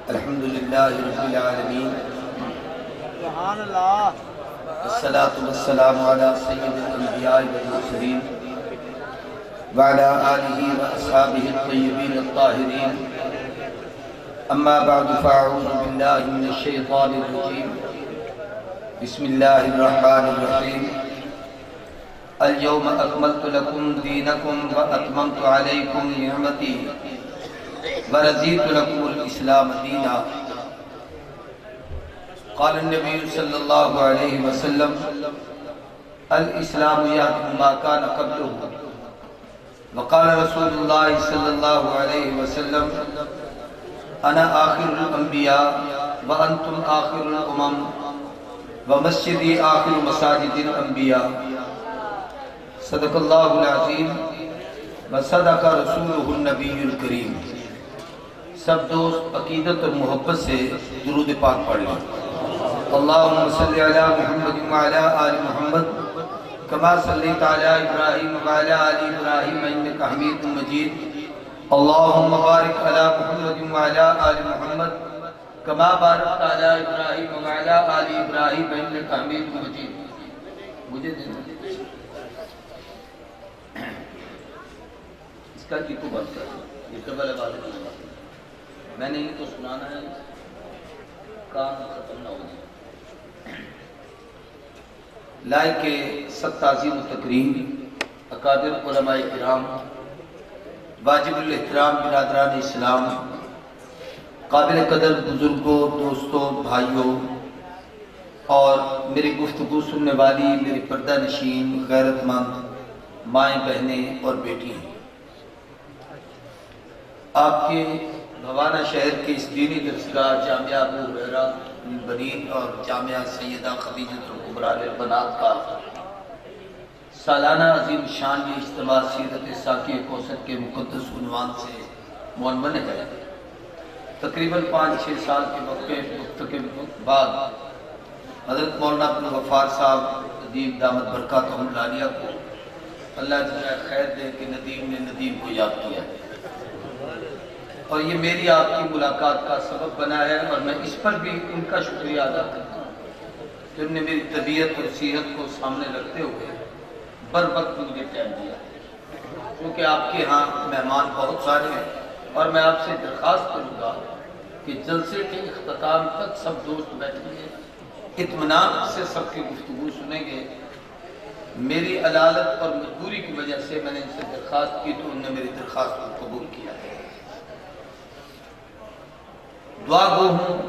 الحمدللہ رب العالمین، سبحان اللہ۔ والصلاة والسلام علی سید الانبیاء والمرسلین وعلی آلہ واصحابہ الطیبین الطاہرین، اما بعد فاعوذ باللہ من الشیطان الرجیم، بسم اللہ الرحمن الرحیم۔ اليوم اکملت لکم دینکم واتممت علیکم نعمتی ورضیت لکم الاسلام دینا۔ قال النبی صلی اللہ علیہ وسلم الاسلام یہدم ما کان قبلہ، وقال رسول اللہ صلی اللہ علیہ وسلم انا آخر الانبیاء وانتم آخر الامم ومسجدی آخر مساجد الانبیاء۔ صدق اللہ العظیم وصدق رسولہ النبی الکریم۔ سب دوست عقیدت اور محبت سے درود پاک پڑھ لیں۔ اللہم صلی علی محمد وعلی آل محمد کما صلیت علی ابراہیم وعلی آل ابراہیم انک حمید مجید۔ اللہم بارک علی محمد وعلی آل محمد کما بارکت علی ابراہیم وعلی آل ابراہیم انک حمید مجید۔ مجھے دینا اس کا کی کو بات کر، یہ قبل عبادت کی بات، میں نے یہ تو سنانا ہے، کام ختم نہ ہو جائے۔ لائق سب تعظیم و تکریم اکابر علماء کرام، واجب الاحترام برادران اسلام، قابل قدر بزرگوں، دوستوں، بھائیوں اور میری گفتگو سننے والی میری پردہ نشین غیرت مند مائیں، بہنیں اور بیٹیاں، آپ کے بھوانہ شہر کے اس دینی درسگاہ جامعہ ابو ہریرہ للبنین اور جامعہ سیدہ خدیجۃ الکبریٰ للبنات کا سالانہ عظیم شان یہ اجتماع سیرت ساقی کوثر کے مقدس عنوان سے منعقد ہے۔ تقریباً 5-6 سال کے وقت کے بعد حضرت مولانا عبد الغفار صاحب ندیم دامت برکاتہم العالیہ کو اللہ جزائے خیر دے کہ ندیم نے ندیم کو یاد کیا ہے، اور یہ میری آپ کی ملاقات کا سبب بنا ہے، اور میں اس پر بھی ان کا شکریہ ادا کرتا ہوں کہ انہوں نے میری طبیعت اور صحت کو سامنے رکھتے ہوئے بر وقت مجھے ٹائم دیا، کیونکہ آپ کے ہاں مہمان بہت سارے ہیں، اور میں آپ سے درخواست کروں گا کہ جلسے کے اختتام تک سب دوست بیٹھیں گے، اطمینان سے سب کی گفتگو سنیں گے۔ میری علالت اور مجبوری کی وجہ سے میں نے ان سے درخواست کی تو انہوں نے میری درخواست کو قبول کیا ہے۔ دعا گو ہوں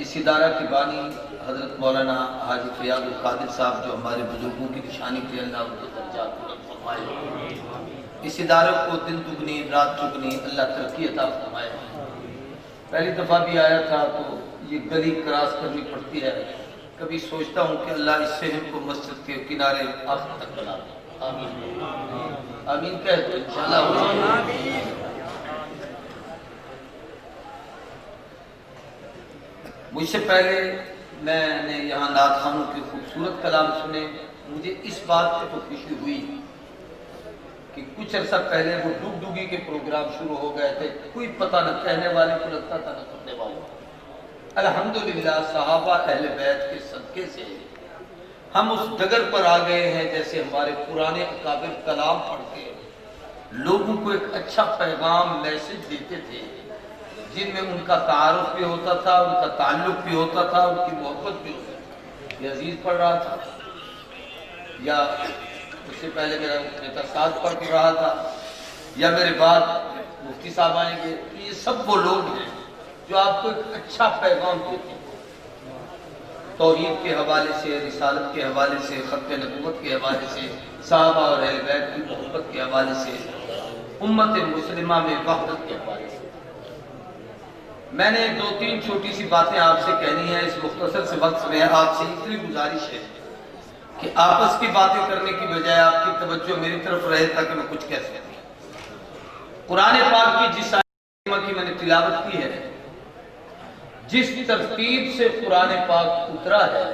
اس ادارہ کے بانی حضرت مولانا حاجی فیاض القادر صاحب، جو ہمارے بزرگوں کی نشانی پہ اللہ ان کے درجات بلند فرمائے، اس ادارے کو دن دگنی رات چگنی اللہ ترقی عطا فرمائے۔ پہلی دفعہ بھی آیا تھا تو یہ گلی کراس کرنی پڑتی ہے، کبھی سوچتا ہوں کہ اللہ اس شہر کو مسجد کے کنارے آخر تک بنا دے، آمین آمین کہہ دو انشاءاللہ۔ مجھ سے پہلے میں نے یہاں نعت خوانوں کے خوبصورت کلام سنے، مجھے اس بات سے تو خوشی ہوئی کہ کچھ عرصہ پہلے وہ ڈوگ ڈوگی کے پروگرام شروع ہو گئے تھے، کوئی پتہ نہ کہنے والے کو لگتا تھا نہ سننے والوں کو۔ الحمدللہ صحابہ اہل بیت کے صدقے سے ہم اس ڈگر پر آ گئے ہیں جیسے ہمارے پرانے اکابر کلام پڑھ کے لوگوں کو ایک اچھا پیغام میسج دیتے تھے، جن میں ان کا تعارف بھی ہوتا تھا، ان کا تعلق بھی ہوتا تھا، ان کی محبت بھی ہوتی تھی۔ یہ عزیز پڑھ رہا تھا یا اس سے پہلے میرا بیٹا سعد پڑھ رہا تھا یا میرے بعد مفتی صاحب آئیں گے، یہ سب وہ لوگ ہیں جو آپ کو ایک اچھا پیغام دیتے ہیں، توحید کے حوالے سے، رسالت کے حوالے سے، ختم نبوت کے حوالے سے، صحابہ اور اہل بیت کی محبت کے حوالے سے، امت مسلمہ میں وحدت کے حوالے سے۔ میں نے 2-3 چھوٹی سی باتیں آپ سے کہنی ہیں اس مختصر سے وقت میں۔ آپ سے اتنی گزارش ہے کہ آپس کی باتیں کرنے کی بجائے آپ کی توجہ میری طرف رہے تاکہ میں کچھ کہہ سکوں۔ قرآن پاک کی جس آیت کی میں نے تلاوت کی ہے، جس ترتیب سے قرآن پاک اترا ہے،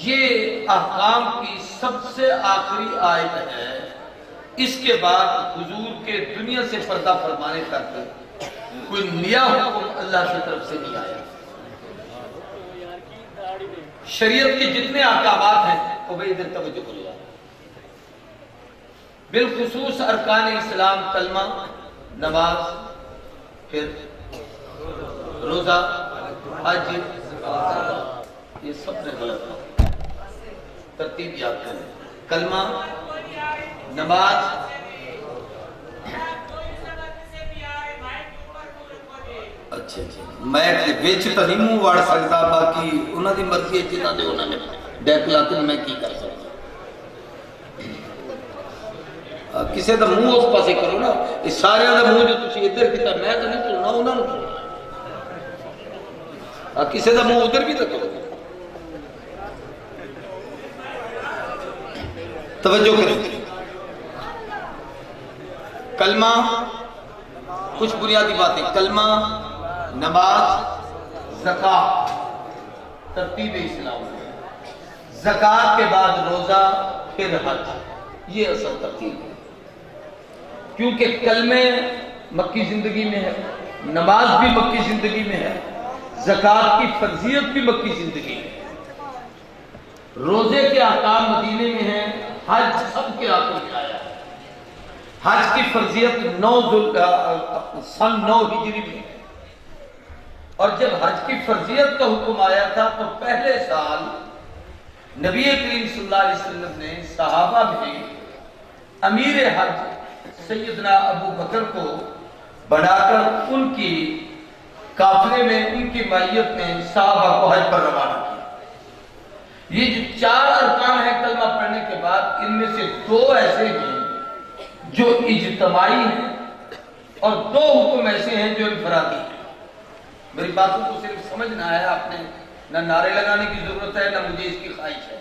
یہ احکام کی سب سے آخری آیت ہے اس کے بعد حضور کے دنیا سے پردہ فرمانے تک کوئی نیا حکم اللہ کی طرف سے نہیں آیا. شریعت کے جتنے احکامات ہیں وہ بھائی ادھر توجہ کرو، بالخصوص ارکان اسلام، کلمہ، نماز، پھر روزہ، حج، یہ سب نے غلط ہے. ترتیب یاد کریں، کلمہ، نماز، اچھا میں وچ تو نہیں منہ وڑ سکتا، باقی انہوں دی مرضی ہے، جنہوں نے انہوں نے ڈیک لاتے میں کی کر سکتا. کسی دا منہ اس پاسے کرو نا، اس سارے دا منہ جو تسی ادھر کیتا میں تو نہیں کرنا، انہوں نے کرنا. کسی دا منہ ادھر بھی تو کرو. توجہ کریں، کلمہ، کچھ بنیادی باتیں، کلمہ، نماز، زکوٰۃ، ترتیب اسلام. زکوٰۃ کے بعد روزہ، پھر حج، یہ اصل ترتیب ہے. کیونکہ کلمے مکی زندگی میں ہے، نماز بھی مکی زندگی میں ہے، زکوٰۃ کی فرضیت بھی مکی زندگی میں ہے، روزے کے احکام مدینے میں ہیں، حج سب کے آنکھوں میں آیا ہے. حج کی فرضیت سن 9 ہجری میں ہے. اور جب حج کی فرضیت کا حکم آیا تھا تو پہلے سال نبی کریم صلی اللہ علیہ وسلم نے صحابہ میں امیر حج سیدنا ابو بکر کو بڑھا کر ان کی قافلے میں، ان کی معیت میں صحابہ کو حج پر روانہ کیا. یہ جو 4 ارکان ہیں کلمہ پڑھنے کے بعد، ان میں سے 2 ایسے ہیں جو اجتماعی ہیں اور 2 حکم ایسے ہیں جو انفرادی ہیں. میری باتوں کو صرف سمجھنا ہے، آپ نے نہ نعرے لگانے کی ضرورت ہے، نہ مجھے اس کی خواہش ہے،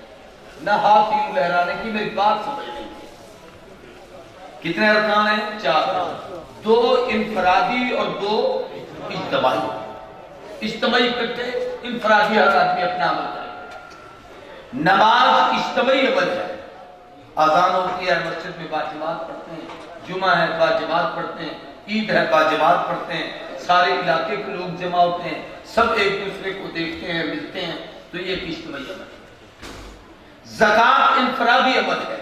نہ ہاتھ یوں لہرانے کی. میری بات سمجھنے کی. کتنے ارکان ہیں؟ 4. 2 انفرادی اور 2 اجتماعی. اجتماعی اکٹھے، انفرادی ہر آدمی اپنا عمل کرے. نماز اجتماعی عمل ہے. اذان ہوتی ہے، مسجد میں باجماعت پڑھتے ہیں، جمعہ ہے باجماعت پڑھتے ہیں، عید ہے باجماعت پڑھتے ہیں، سارے علاقے کے لوگ جمع ہوتے ہیں، سب ایک دوسرے کو دیکھتے ہیں، ملتے ہیں، تو یہ ایک اجتماعی عمل ہے. زکوٰۃ انفرادی عمل ہے.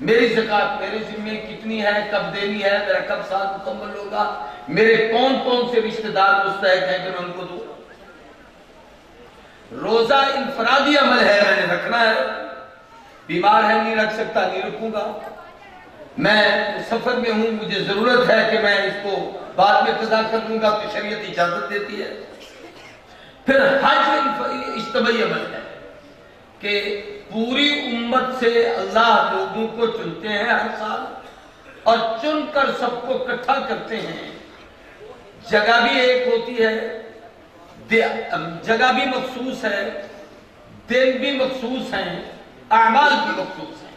میری زکوٰۃ میرے ذمہ کتنی ہے، کب دینی ہے، میرا کب سال مکمل ہوگا، میرے کون کون سے رشتہ دار مستحق ہیں کہ میں ان کو دوں. روزہ انفرادی عمل ہے، میں نے رکھنا ہے. بیمار ہے، نہیں رکھ سکتا، نہیں رکھوں گا. میں سفر میں ہوں، مجھے ضرورت ہے کہ میں اس کو بعد میں قضا کر دوں گا، تو شریعت اجازت دیتی ہے. پھر حج اجتماعی عمل ہے کہ پوری امت سے اللہ لوگوں کو چنتے ہیں ہر سال، اور چن کر سب کو اکٹھا کرتے ہیں. جگہ بھی ایک ہوتی ہے، جگہ بھی مخصوص ہے، دن بھی مخصوص ہیں، اعمال بھی مخصوص ہیں.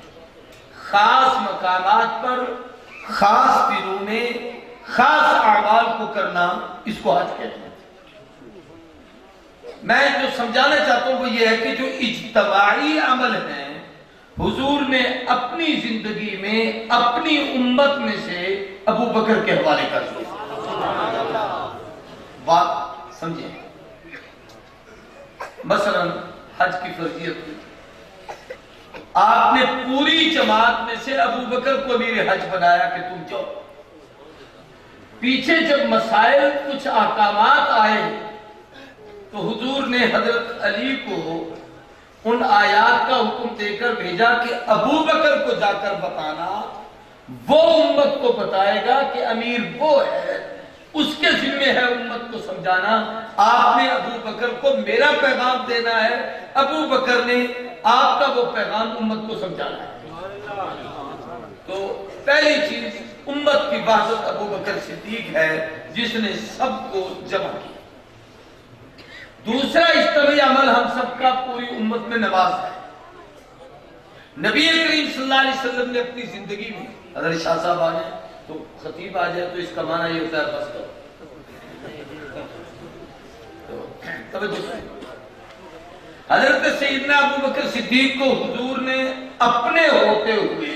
خاص مقامات پر، خاص دنوں میں خاص اعمال کو کرنا، اس کو حج کہتے ہیں. میں جو سمجھانا چاہتا ہوں وہ یہ ہے کہ جو اجتماعی عمل ہیں، حضور نے اپنی زندگی میں اپنی امت میں سے ابو بکر کے حوالے کر دیا. بات سمجھیں. مثلا حج کی فرضیت کی، آپ نے پوری جماعت میں سے ابو بکر کو امیر حج بنایا کہ تم جاؤ. پیچھے جب مسائل کچھ احکامات آئے تو حضور نے حضرت علی کو ان آیات کا حکم دے کر بھیجا کہ ابو بکر کو جا کر بتانا، وہ امت کو بتائے گا کہ امیر وہ ہے، اس کے ذمہ ہے امت کو سمجھانا. آپ نے ابو بکر کو میرا پیغام دینا ہے، ابو بکر نے آپ کا وہ پیغام امت کو سمجھانا ہے. تو پہلی چیز امت کی وحدت ابو بکر صدیق ہے جس نے سب کو جمع کیا. دوسرا اجتماعی عمل ہم سب کا پوری امت میں نماز ہے. نبی کریم صلی اللہ علیہ وسلم نے اپنی زندگی میں، اگر شاہ صاحب آ جائے تو خطیب آ جائے تو اس کا معنی یہ ہوتا ہے بس کرو. حضرت سیدنا ابو بکر صدیق کو حضور نے اپنے ہوتے ہوئے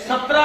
17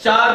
4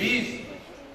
20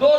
2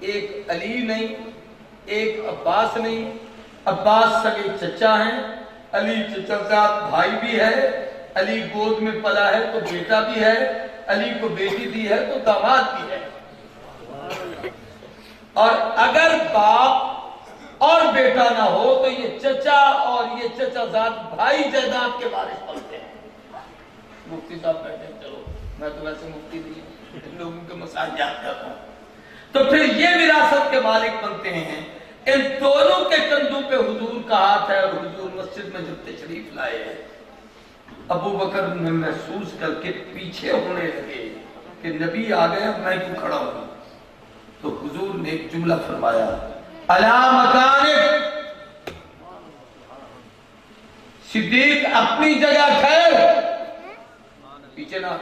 ایک علی نہیں، ایک عباس نہیں، عباس سگے چچا ہیں، علی چچا زاد بھائی بھی ہے، علی گود میں پلا ہے تو بیٹا بھی ہے، علی کو بیٹی دی ہے تو داماد بھی ہے۔ اور اگر باپ اور بیٹا نہ ہو تو یہ چچا اور یہ چچا زاد بھائی جائیداد کے وارث بنتے ہیں۔ مفتی صاحب بیٹھے ہیں، چلو میں تو ویسے مفتی نہیں ہوں، لوگوں کے مسائل یاد کرتا ہوں۔ تو پھر یہ وراثت کے مالک بنتے ہیں۔ ان دونوں کے کندھوں پہ حضور کا ہاتھ ہے، اور حضور مسجد میں جب تشریف لائے ہیں، ابو بکر نے محسوس کر کے پیچھے ہونے لگے کہ نبی آ گئے، میں کیوں کھڑا ہوں؟ تو حضور نے ایک جملہ فرمایا، الا مکانک، صدیق اپنی جگہ ٹھہر، پیچھے نہ،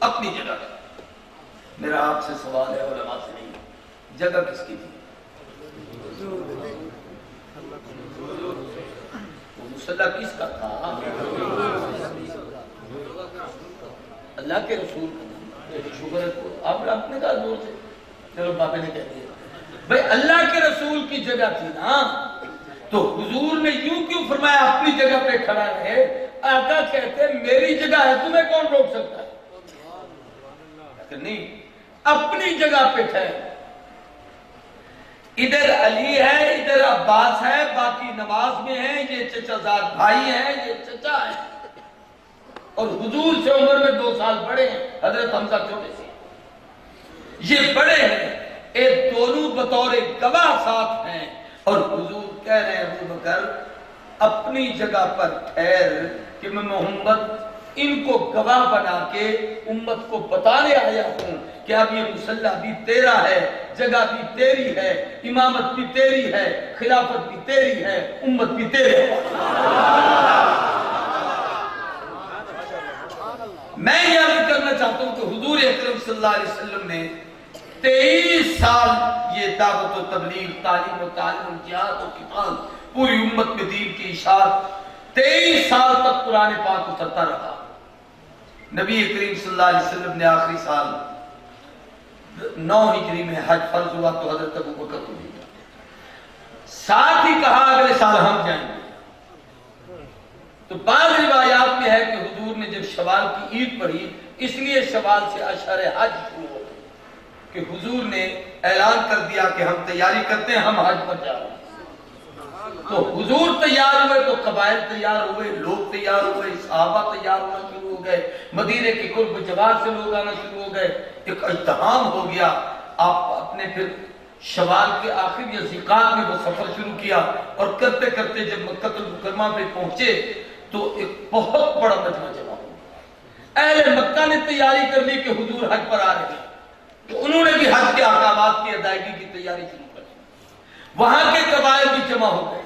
اپنی جگہ ٹھہر۔ میرا آپ سے سوال ہے، علماء سے نہیں، جگہ کس کی تھی؟ وہ مصلی کس کا تھا؟ اللہ کے رسول کا۔ شکر ہے آپ نے کہا زور سے، چلو بابے نے کہہ دیا بھائی اللہ کے رسول کی جگہ تھی نا، تو حضور نے یوں کیوں فرمایا اپنی جگہ پہ کھڑا رہے؟ آقا کہتے ہیں میری جگہ ہے، تمہیں کون روک سکتا ہے؟ نہیں، اپنی جگہ پہ ٹھہر۔ ادھر علی ہے، ادھر عباس ہے، باقی نماز میں ہیں، یہ چچا زاد بھائی ہیں، یہ چچا ہے، اور حضور سے عمر میں 2 سال بڑے ہیں، حضرت حمزہ چھوٹے سے، یہ بڑے ہیں، ایک دونوں بطور گواہ ساتھ ہیں، اور حضور کہہ رہے ہیں ابو بکر اپنی جگہ پر ٹھہر کہ میں محمد ان کو گواہ بنا کے امت کو بتانے آیا ہوں کہ اب یہ مصلی بھی تیرا ہے، جگہ بھی تیری ہے، امامت بھی تیری ہے، خلافت بھی تیری ہے، امت بھی تیری ہے۔ میں یہ عرض کرنا چاہتا ہوں کہ حضور اکرم صلی اللہ علیہ وسلم نے 23 سال یہ دعوت و تبلیغ، تعلیم و تعلم، جہاد و قتال، پوری امت میں دین کی اشاعت، 23 سال تک قرآن پاک اترتا رہا۔ نبی کریم صلی اللہ علیہ وسلم نے آخری سال 9 ہجری میں حج فرض ہوا تو حضرت ابو بکر کو دیا، ساتھ ہی کہا اگلے سال ہم جائیں گے۔ تو بعض روایات میں ہے کہ حضور نے جب شوال کی عید پڑھی، اس لیے شوال سے اشہر حج شروع ہو کہ حضور نے اعلان کر دیا کہ ہم تیاری کرتے ہیں، ہم حج پر جا رہے ہیں۔ تو حضور تیار ہوئے تو قبائل تیار ہوئے، لوگ تیار ہوئے، صحابہ تیار ہونا شروع ہو گئے، مدینے کے قرب جوار سے لوگ آنا شروع ہو گئے، ایک اجتماع ہو گیا۔ آپ اپنے پھر شوال کے آخر یا ذیقات میں وہ سفر شروع کیا، اور کرتے کرتے جب مکہ المکرمہ پہ پہنچے تو ایک بہت بڑا مجمع جمع ہوا۔ اہل مکہ نے تیاری کر لی کہ حضور حج پر آ رہے ہیں، تو انہوں نے بھی حج کے احکامات کی ادائیگی کی تیاری شروع کر دی۔ وہاں کے قبائل بھی جمع ہو گئے،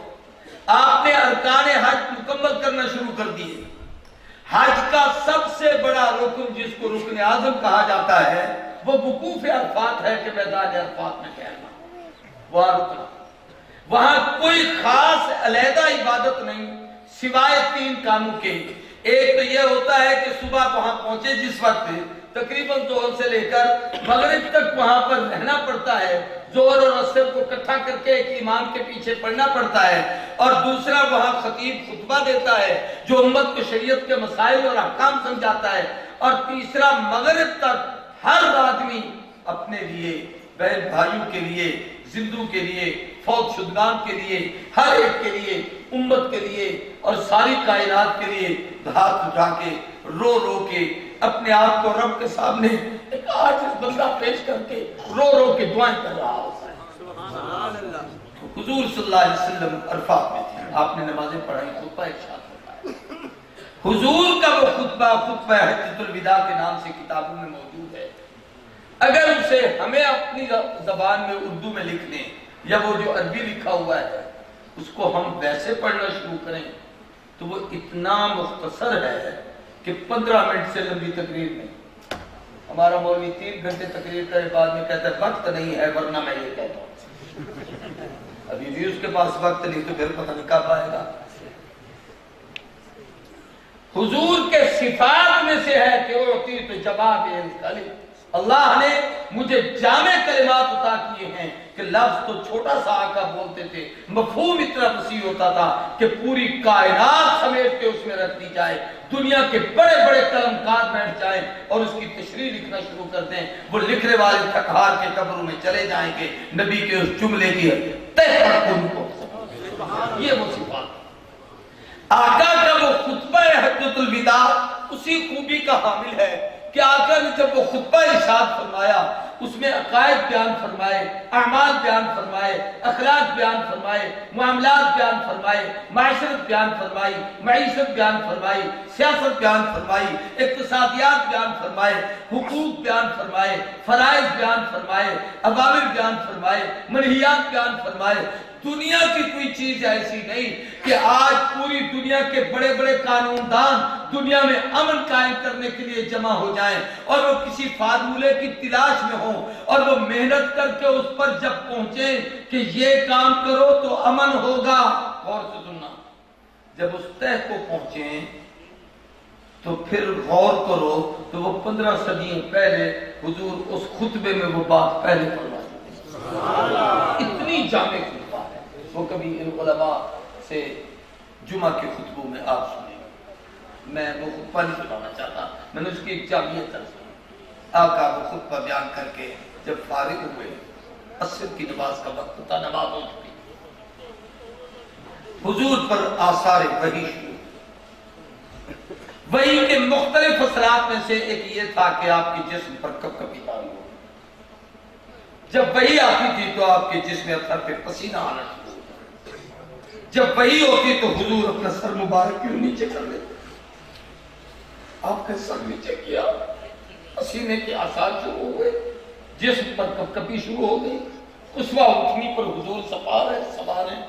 آپ نے ارکان حج مکمل کرنا شروع کر دیے۔ حج کا سب سے بڑا رکن، جس کو رکن اعظم کہا جاتا ہے، وہ وقوف عرفات ہے کہ میدان عرفات میں ٹھہرنا، وہاں رکنا۔ وہاں کوئی خاص علیحدہ عبادت نہیں سوائے 3 کاموں کے۔ ایک تو یہ ہوتا ہے کہ صبح وہاں پہنچے، جس وقت تقریباً ظہر سے لے کر مغرب تک وہاں پر رہنا پڑتا ہے، ظہر اور عصر کو اکٹھا کر کے ایک امام کے پیچھے پڑھنا پڑتا ہے، اور دوسرا وہاں خطیب خطبہ دیتا ہے جو امت کو شریعت کے مسائل اور احکام سمجھاتا ہے، اور تیسرا مغرب تک ہر آدمی اپنے لیے، بہن بھائیوں کے لیے، زندوں کے لیے، فوت شدگان کے لیے، ہر ایک کے لیے، امت کے لیے اور ساری کائنات کے لیے ہاتھ اٹھا کے رو رو کے اپنے آپ کو رب کے سامنے ایک عاجز بندہ پیش کر کے رو رو کے دعائیں کر رہا ہوتا ہے۔ حضور صلی اللہ علیہ وسلم عرفات میں تھے، آپ نے نمازیں پڑھائی، خطبہ ارشاد فرمایا۔ حضور کا وہ خطبہ حجۃ الوداع کے نام سے کتابوں میں موجود ہے۔ اگر اسے ہمیں اپنی زبان میں اردو میں لکھ لیں، یا وہ جو عربی لکھا ہوا ہے اس کو ہم ویسے پڑھنا شروع کریں تو وہ اتنا مختصر ہے کہ 15 منٹ سے لمبی تقریر میں، ہمارا مولوی 3 گھنٹے تقریر کرے، بعد میں کہتا ہے وقت نہیں ہے ورنہ میں یہ کہتا ہوں۔ ابھی بھی اس کے پاس وقت نہیں تو پھر پتہ نہیں کب آئے گا۔ حضور کے صفات میں سے ہے کہ اعطیت جوامع الکلم، اللہ نے مجھے جامع کلمات عطا کیے ہیں کہ لفظ تو چھوٹا سا آقا بولتے تھے، مفہوم اتنا وسیع ہوتا تھا کہ پوری کائنات سمیٹ کے اس میں رکھ دی جائے، دنیا کے بڑے بڑے قلمکار بیٹھ جائیں اور اس کی تشریح لکھنا شروع کر دیں، وہ لکھنے والے تھک ہار کے قبروں میں چلے جائیں گے نبی کے اس جملے کی تہ تک ان کو یہ وہ صفات آقا کا وہ خطبہ حجۃ الوداع اسی خوبی کا حامل ہے کہ آقا نے جب وہ خطبہ ارشاد فرمایا اس میں عقائد بیان فرمائے، اعمال بیان فرمائے، اخلاق بیان فرمائے، معاملات بیان فرمائے، معاشرت بیان فرمائی، معیشت بیان فرمائی، سیاست بیان فرمائی، اقتصادیات بیان فرمائے، حقوق بیان فرمائے، فرائض بیان فرمائے، اوامر بیان فرمائے، منہیات بیان فرمائے، دنیا کی کوئی چیز ایسی نہیں کہ آج پوری دنیا کے بڑے بڑے قانون دان دنیا میں امن قائم کرنے کے لیے جمع ہو جائیں اور وہ کسی فارمولے کی تلاش میں ہوں اور وہ محنت کر کے اس پر جب پہنچیں کہ یہ کام کرو تو امن ہوگا، غور سے سننا، جب اس طے کو پہنچیں تو پھر غور کرو تو وہ 15 صدیوں پہلے حضور اس خطبے میں وہ بات پہلے فرما دی، اتنی جامع خطبہ ہے وہ، کبھی ان علماء سے جمعہ کے خطبوں میں آپ سنیں، میں وہ خطبہ نہیں سنانا چاہتا، میں نے اس کی ایک جامعیت طرف سنی، آقا وہ خطبہ بیان کر کے جب فارغ ہوئے، عصر کی نماز کا وقت تھا، نماز ہو چکی، حضور پر آثار وحی شروع، وحی کے مختلف اثرات میں سے ایک یہ تھا کہ آپ کے جسم پر کب کبھی تاری ہو، جب وحی آتی تھی تو آپ کے جسم اثر پہ پسینہ آنا شروع، جب وحی ہوتی تو حضور اپنا سر مبارک کیوں نیچے کر لیتے، آپ کا سر نیچے کیا، پسینے کے آثار شروع ہوئے، جسم پر کب کبھی شروع ہو گئی، قصوہ اٹھنی پر حضور سوار ہیں،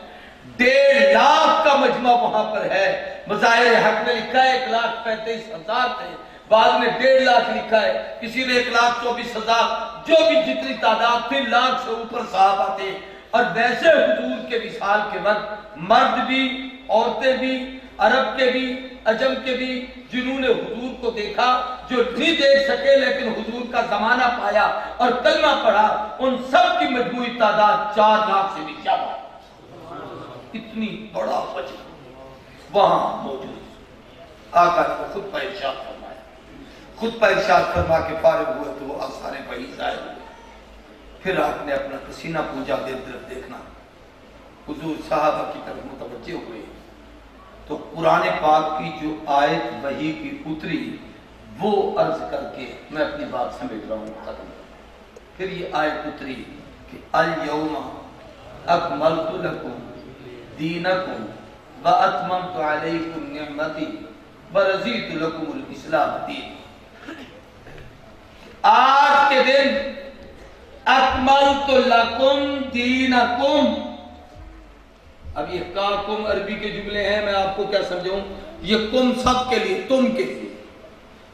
1.5 لاکھ کا مجمع وہاں پر ہے، مظاہر حق نے لکھا ہے 1,35,000 تھے، بعد میں 1.5 لاکھ لکھا ہے، کسی نے 1,24,000، جو بھی جتنی تعداد تھی، لاکھ سے اوپر صحابہ تھے، اور ویسے حضور کے وصال کے وقت مرد بھی، عورتیں بھی، عرب کے بھی، عجم کے بھی، جنہوں نے حضور کو دیکھا، جو نہیں دیکھ سکے لیکن حضور کا زمانہ پایا اور کلمہ پڑھا، ان سب کی مجموعی تعداد 4 لاکھ سے بھی زیادہ، اتنی بڑا مجمع وہاں موجود، آقا نے خطبہ ارشاد فرمایا، خطبہ ارشاد فرما کے فارغ ہوئے تو وہ آثار وحی ظاہر ہوئے، پھر آپ نے اپنا پسینہ پوجا دے طرف دیکھنا، حضور صحابہ کی طرف متوجہ ہوئے تو قرآن پاک کی جو آیت وحی کی اتری وہ عرض کر کے میں اپنی بات سمجھ رہا ہوں ختم، پھر یہ آیت اتری کہ الیوم اکملت لکم دینکم واتممت علیکم نعمتی ورضیت لکم الاسلام دین، آج کے دن اکملت لکم دینکم، اب یہ کا کم عربی کے جملے ہیں، میں آپ کو کیا سمجھوں، یہ کم سب کے لیے، تم کے لیے،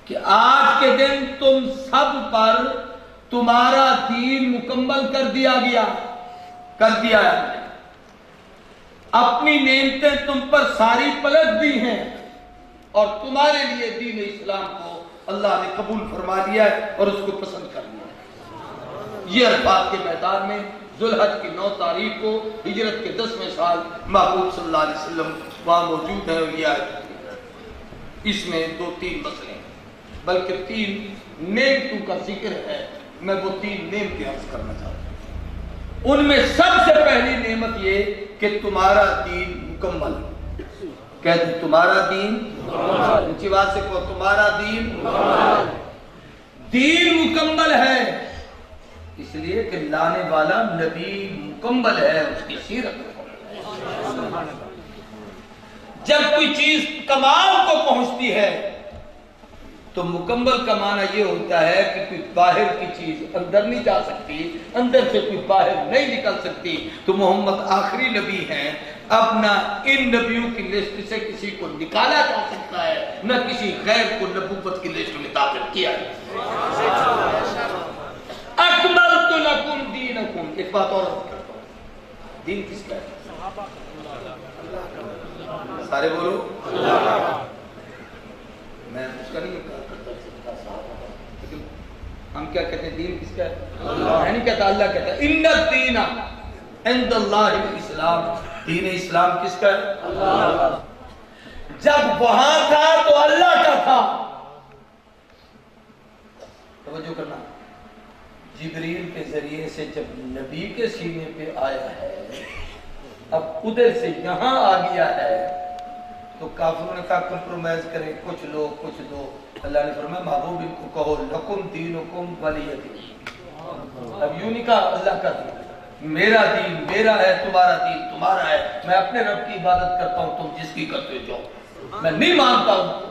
کہ آج کے دن تم سب پر تمہارا دین مکمل کر دیا گیا، کر دیا ہے، اپنی نعمتیں تم پر ساری پلٹ دی ہیں اور تمہارے لیے دین اسلام کو اللہ نے قبول فرما لیا ہے اور اس کو پسند کر لیا ہے۔ یہ الفاظ کے میدان میں ذوالحج کی 9 تاریخ کو ہجرت کے 10ویں سال محبوب صلی اللہ علیہ وسلم وہاں موجود ہیں، اور یہ آیت، اس میں 2-3 مسئلے ہیں، بلکہ 3 نعمتوں کا ذکر ہے، میں وہ 3 نعمتیں عرض کرنا چاہتا ہوں۔ ان میں سب سے پہلی نعمت یہ کہ تمہارا دین مکمل، کہتے ہیں تمہارا دین مکمل، اونچی بات سے کہو تمہارا دین مکمل، دین مکمل ہے، اس لیے کہ لانے والا نبی مکمل ہے، اس کی سیرت مکمل ہے۔ جب کوئی چیز کمال کو پہنچتی ہے تو مکمل کا معنی یہ ہوتا ہے کہ کوئی باہر کی چیز اندر نہیں جا سکتی، اندر سے کوئی باہر نہیں نکل سکتی، تو محمد آخری نبی ہیں، اب نہ ان نبیوں کی لسٹ سے کسی کو نکالا جا سکتا ہے، نہ کسی غیر کو نبوت کی لسٹ میں داخل کیا ہے۔ اکملت لکم دینکم، ایک بات اور کرتا ہوں، دین کس کا ہے؟ سارے بولو، میں اس کا نہیں انکار کرتا، لیکن ہم کیا کہتے ہیں دین کس کا ہے؟ اللہ نہیں کہتا، اللہ کہتا ہے ان الدین عند اللہ الاسلام، دین اسلام کس کا ہے؟ اللہ۔ جب وہاں تھا تو اللہ کا تھا، توجہ کرنا، جبریل کے ذریعے سے جب نبی کے سینے پہ آیا ہے، اب ادھر سے یہاں آ گیا ہے، تو کافروں نے کہا کمپرومائز کریں، کچھ لو کچھ دو۔ اللہ نے فرمایا محبوب ان کو کہو لکم دینکم ولی دین۔ اب یوں نہیں کہا اللہ کا دین، میرا دین میرا ہے، تمہارا دین تمہارا ہے، میں اپنے رب کی عبادت کرتا ہوں، تم جس کی کرتے جاؤ، میں نہیں مانتا ہوں۔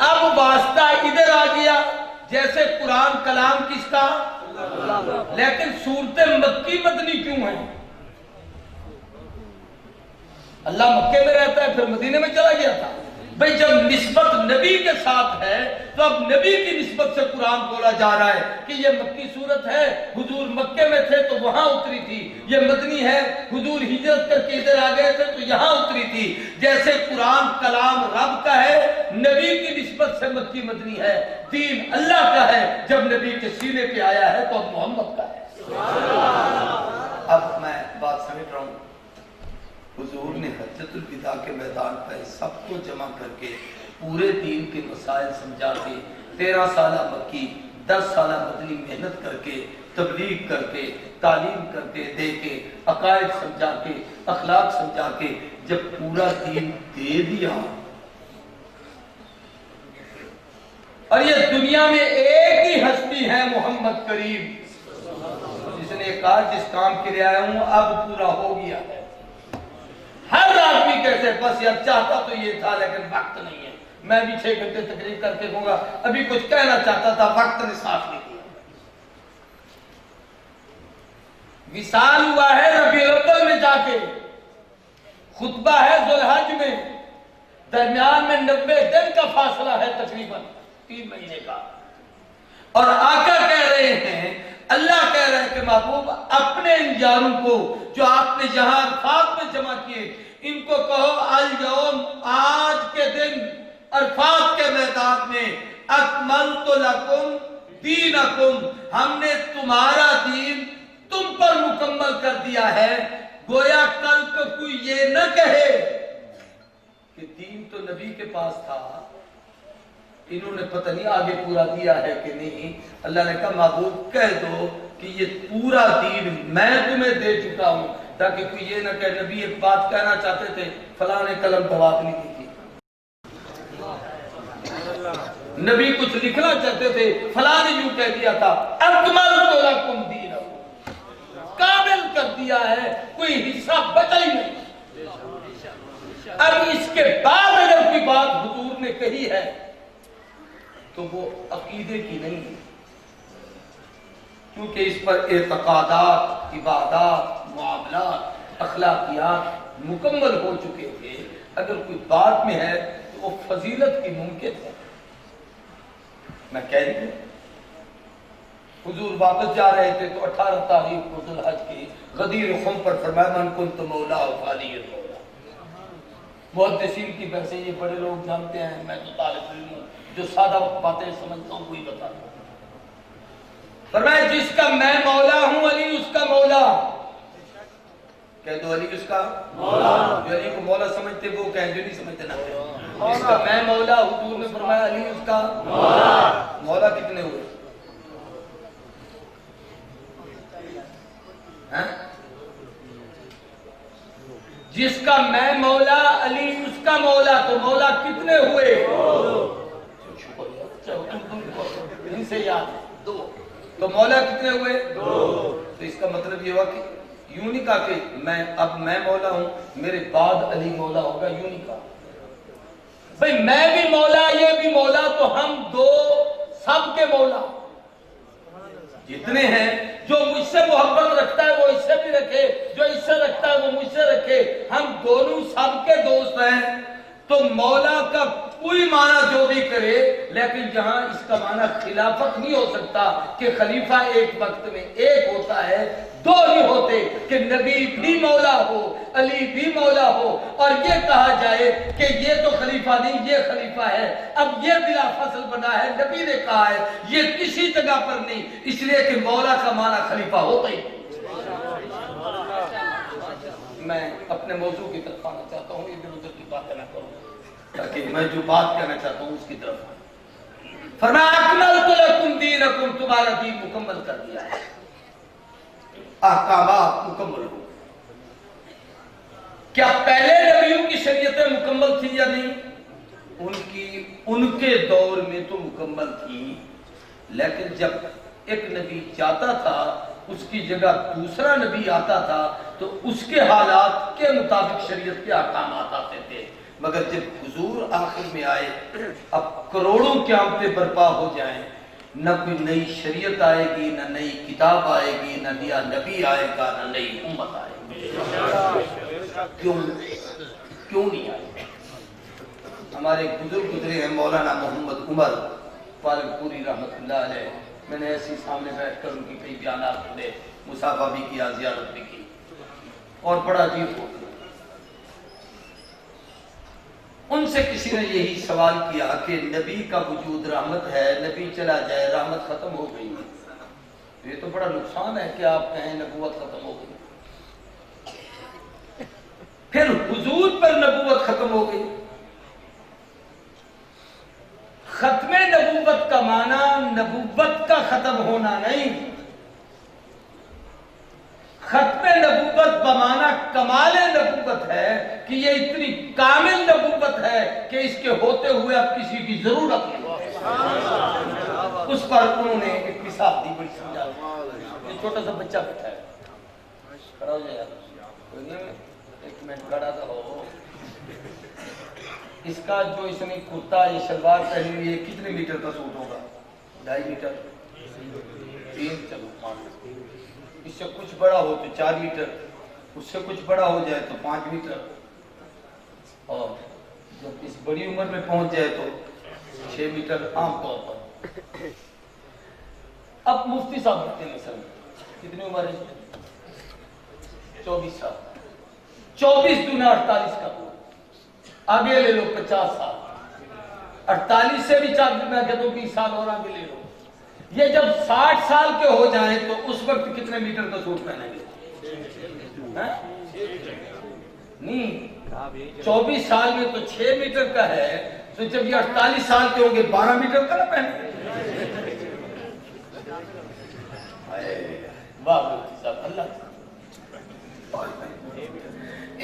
اب واسطہ ادھر آ گیا، جیسے قرآن کلام کس کا؟ لیکن صورت مکی مدنی کیوں ہے؟ اللہ مکے میں رہتا ہے پھر مدینے میں چلا گیا تھا بھئی، جب نسبت نبی کے ساتھ ہے تو اب نبی کی نسبت سے قرآن بولا جا رہا ہے کہ یہ مکی صورت ہے، حضور مکے میں تھے تو وہاں اتری تھی، یہ مدنی ہے، حضور ہجرت کر کے ادھر آ گئے تھے تو یہاں اتری تھی۔ جیسے قرآن کلام رب کا ہے، نبی کی نسبت سے مکی مدنی ہے، دین اللہ کا ہے، جب نبی کے سینے پہ آیا ہے تو اب محمد کا ہے۔ اب میں بات سمجھ رہا ہوں، حضور نے حجۃ الوداع کے میدان پہ سب کو جمع کر کے پورے دین کے مسائل سمجھا کے 13 سالہ مکی 10 سالہ مدنی محنت کر کے تبلیغ کر کے تعلیم کر کے دے کے عقائد سمجھا کے اخلاق سمجھا کے جب پورا دین دے دیا، اور یہ دنیا میں ایک ہی ہستی ہے محمد کریم، جس نے کہا جس کام کے لیے آیا ہوں اب پورا ہو گیا ہے۔ ہر آدمی کہتے بس یار چاہتا تو یہ تھا لیکن وقت نہیں ہے، میں بھی 6 گھنٹے تقریر کر کے کہوں گا ابھی کچھ کہنا چاہتا تھا، وقت نے ساتھ نہیں دیا۔ وصال ہوا ہے ربیع الاول میں جا کے، خطبہ ہے ذوالحج میں، درمیان میں 90 دن کا فاصلہ ہے تقریباً 3 مہینے کا، اور آقا کہہ رہے ہیں، اللہ کہہ رہے ہیں کہ محبوب اپنے ان یاروں کو جو آپ نے یہاں عرفات میں جمع کیے، ان کو کہو الیوم، آج کے دن عرفات کے میدان میں، اکملت لکم دینکم، ہم نے تمہارا دین تم پر مکمل کر دیا ہے۔ گویا کل کو کوئی یہ نہ کہے کہ دین تو نبی کے پاس تھا، انہوں نے پتہ نہیں آگے پورا دیا ہے کہ نہیں۔ اللہ نے کہا محبوب کہہ دو کہ یہ پورا دین میں تمہیں دے چکا ہوں، تاکہ کوئی یہ نہ کہے نبی ایک بات کہنا چاہتے تھے فلاں نے قلم تبادلی کی تھی، نبی کچھ لکھنا چاہتے تھے فلاں نے یوں کہہ دیا تھا، اکملت لکم دینکم، کامل کر دیا ہے، کوئی حصہ بچا ہی نہیں۔ اب اس کے بعد اگر کوئی بات حضور نے کہی ہے تو وہ عقیدے کی نہیں ہے، کیونکہ اس پر اعتقادات، عبادات، معاملات، اخلاقیات مکمل ہو چکے تھے۔ اگر کوئی بات میں ہے تو وہ فضیلت کی ممکن ہے۔ میں کہہ رہی ہوں، حضور واپس جا رہے تھے تو 18 تاریخ کو ذوالحج کی غدیر خم پر فرمایا من کنت مولا فعلی مولا۔ محدثین کی ویسے یہ بڑے لوگ جانتے ہیں، میں تو طالب علم ہوں، جو سادہ باتیں سمجھتا ہوں وہی بتا دوں۔ فرمایا جس کا میں مولا ہوں علی اس کا مولا، کہہ دو علی اس کا مولا، جو علی کو مولا سمجھتے وہ کہیں، جو نہیں سمجھتے نہ کہیں۔ جس کا میں مولا، حضور نے فرمایا علی اس کا مولا۔ مولا کتنے ہوئے؟ جس کا میں مولا علی اس کا مولا، تو مولا کتنے ہوئے؟ ان سے یاد ہے 2، تو مولا کتنے ہوئے؟ 2۔ تو اس کا مطلب یہ ہوا کہ یوں نہیں کہا کہ اب میں مولا ہوں میرے بعد علی مولا ہوگا، یوں نہیں کہا بھئی میں بھی مولا یہ بھی مولا، تو ہم 2 سب کے مولا جتنے ہیں۔ جو مجھ سے محبت رکھتا ہے وہ اس سے بھی رکھے، جو اس سے رکھتا ہے وہ مجھ سے رکھے، ہم دونوں سب کے دوست ہیں۔ تو مولا کا کوئی معنی جو بھی کرے، لیکن جہاں اس کا معنی خلافت نہیں ہو سکتا کہ خلیفہ ایک وقت میں ایک ہوتا ہے، دو نہیں ہوتے، کہ نبی بھی مولا ہو، علی بھی مولا ہو، اور یہ کہا جائے کہ یہ تو خلیفہ نہیں، یہ خلیفہ ہے، اب یہ بلا فصل بنا ہے، نبی نے کہا ہے، یہ کسی جگہ پر نہیں، اس لیے کہ مولا کا معنی خلیفہ ہوتا ہی۔ میں اپنے موضوع کی طرف آنا چاہتا ہوں، ادھر ادھر کی باتیں نہ کروں، تاکہ میں جو بات کہنا چاہتا ہوں اس کی طرف آؤں۔ فرمایا اکملت لکم دینکم، تمہارا دین مکمل کر دیا ہے، احکامات مکمل ہو۔ کیا پہلے نبیوں کی شریعتیں مکمل تھی یا نہیں؟ ان کے دور میں تو مکمل تھی، لیکن جب ایک نبی جاتا تھا اس کی جگہ دوسرا نبی آتا تھا تو اس کے حالات کے مطابق شریعت کے احکامات آتے تھے، مگر جب حضور آخر میں آئے، اب کروڑوں قیامتیں برپا ہو جائیں، نہ کوئی نئی شریعت آئے گی، نہ نئی کتاب آئے گی، نہ نیا نبی آئے گا، نہ نئی امت آئے گی۔ کیوں نہیں آئے گی؟ ہمارے بزرگ گزرے ہیں مولانا محمد عمر فاروق پوری رحمۃ اللہ علیہ، میں نے ایسی سامنے بیٹھ کر ان کی کئی بیانات سنے، مصافحہ بھی کیا، زیارت بھی کی، اور بڑا عجیب ہو گیا۔ ان سے کسی نے یہی سوال کیا کہ نبی کا وجود رحمت ہے، نبی چلا جائے رحمت ختم ہو گئی، یہ تو بڑا نقصان ہے کہ آپ کہیں نبوت ختم ہو گئی۔ پھر حضور پر نبوت ختم ہو گئی۔ ختم نبوت کا معنی نبوت کا ختم ہونا نہیں، ختم نبوت بمعنی کمال نبوت ہے کہ یہ اتنی کامل نبوت ہے کہ اس کے ہوتے ہوئے اب کسی کی ضرورت نہیں۔ اس پر انہوں نے ایک مثال دی، بڑی سمجھا، یہ چھوٹا سا بچہ بیٹھا ہے، کھڑا ہو جائے، ایک منٹ کھڑا تو ہو، اس کا جو اس نے کرتا یہ شلوار پہنی ہوئی ہے کتنے میٹر کا سوٹ ہوگا؟ 2.5 میٹر، 3، چلو 5، اس سے کچھ بڑا ہو تو 4 میٹر، اس سے کچھ بڑا ہو جائے تو 5 میٹر، اور جب اس بڑی عمر میں پہنچ جائے تو 6 میٹر عام طور پر۔ اب مفتی صاحب ہوتے ہیں مثلا، کتنی عمر ہے؟ 24 سال، 24 دنا 48 کا ہو، آگے لے لو 50 سال، 48 سے بھی 4 میں کہتا ہوں 20 سال اور آگے لے لو، یہ جب 60 سال کے ہو جائیں تو اس وقت کتنے میٹر کا سوٹ پہنیں گے؟ نہیں، 24 سال میں تو 6 میٹر کا ہے، تو جب یہ 48 سال کے ہوں گے 12 میٹر کا نہ پہنے۔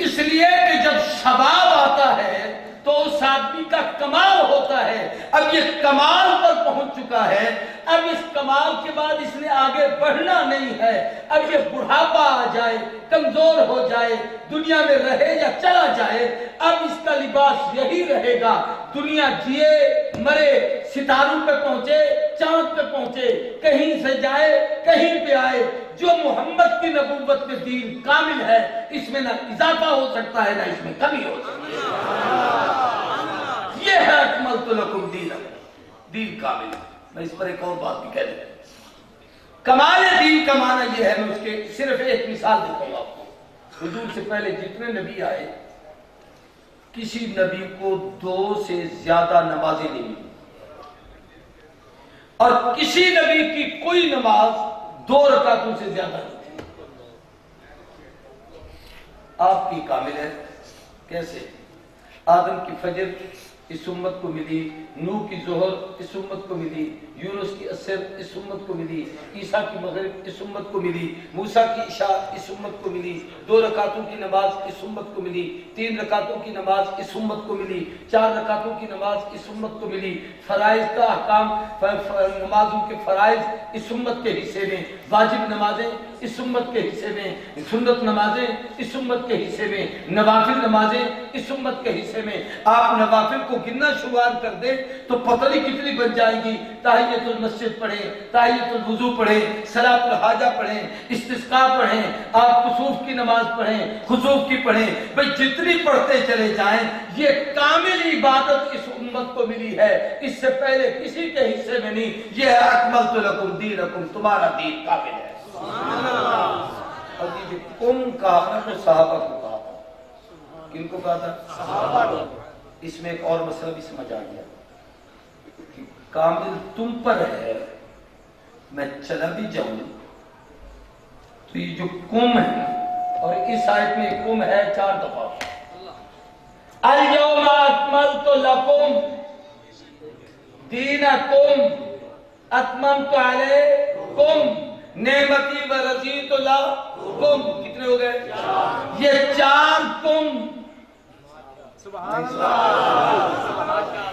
اس لیے کہ جب شباب آتا ہے تو اس آدمی کا کمال ہوتا ہے، اب یہ کمال پر پہنچ چکا ہے، اب اس کمال کے بعد اس نے آگے بڑھنا نہیں ہے، اب یہ بڑھاپا آ جائے، کمزور ہو جائے، دنیا میں رہے یا چلا جائے، اب اس کا لباس یہی رہے گا، دنیا جیے مرے، ستاروں پہ پہنچے، چاند پہ پہنچے، کہیں سے جائے کہیں پہ آئے، جو محمد کی نبوت میں دین کامل ہے، اس میں نہ اضافہ ہو سکتا ہے نہ اس میں کمی ہو سکتی ہے۔ یہ ہے اکملت لکم دینکم، دین کامل۔ میں اس پر ایک اور بات بھی کہہ دوں، کمال دین کا معنی یہ ہے، میں اس کے صرف ایک مثال دیتا ہوں آپ کو۔ حضور سے پہلے جتنے نبی آئے، کسی نبی کو 2 سے زیادہ نمازیں نہیں ملی، اور کسی نبی کی کوئی نماز 2 رکعتوں سے زیادہ نہیں تھی۔ آپ کی کامل ہے، کیسے؟ آدم کی فجر اس امت کو ملی، نوح کی ظہر اس امت کو ملی، یونس کی عصر اس امت کو ملی، عیسیٰ کی مغرب اس امت کو ملی، موسیٰ کی عشاء اس امت کو ملی، 2 رکعتوں کی نماز اس امت کو ملی، 3 رکعتوں کی نماز اس امت کو ملی، 4 رکعتوں کی نماز اس امت کو ملی، فرائض کا احکام، نمازوں کے فرائض اس امت کے حصے میں، واجب نمازیں اس امت کے حصے میں سنت نمازیں، اس امت کے حصے میں نوافل نمازیں، اس امت کے حصے میں آپ نوافل کو گننا شمار کر دیں تو پتہ نہیں کتنی بن جائے گی۔ تحیۃ المسجد پڑھیں، تحیۃ الوضو پڑھیں، صلاۃ الحاجہ پڑھیں، استسقاء پڑھیں، آپ کسوف کی نماز پڑھیں، خسوف کی پڑھیں، بھئی جتنی پڑھتے چلے جائیں یہ کامل عبادت اس امت کو ملی ہے، اس سے پہلے کسی کے حصے میں نہیں۔ یہ ہے اکملت لکم دینکم، تمہارا دین کامل ہے۔ اور یہ جو کم کہا نا تو صحابہ کو کہا تھا۔ کن کو کہا تھا؟ صحابہ کو۔ اس میں ایک اور مسئلہ بھی سمجھ آ گیا کہ کامل تم پر ہے، میں چلا بھی جاؤں تو یہ جو کم ہے، اور اس آیت میں کم ہے 4 دفعہ۔ اليوم اکملت لکم دینکم اتممت علیکم نعمتی و رضیت لکم، کتنے ہو گئے؟ یہ 4 کم۔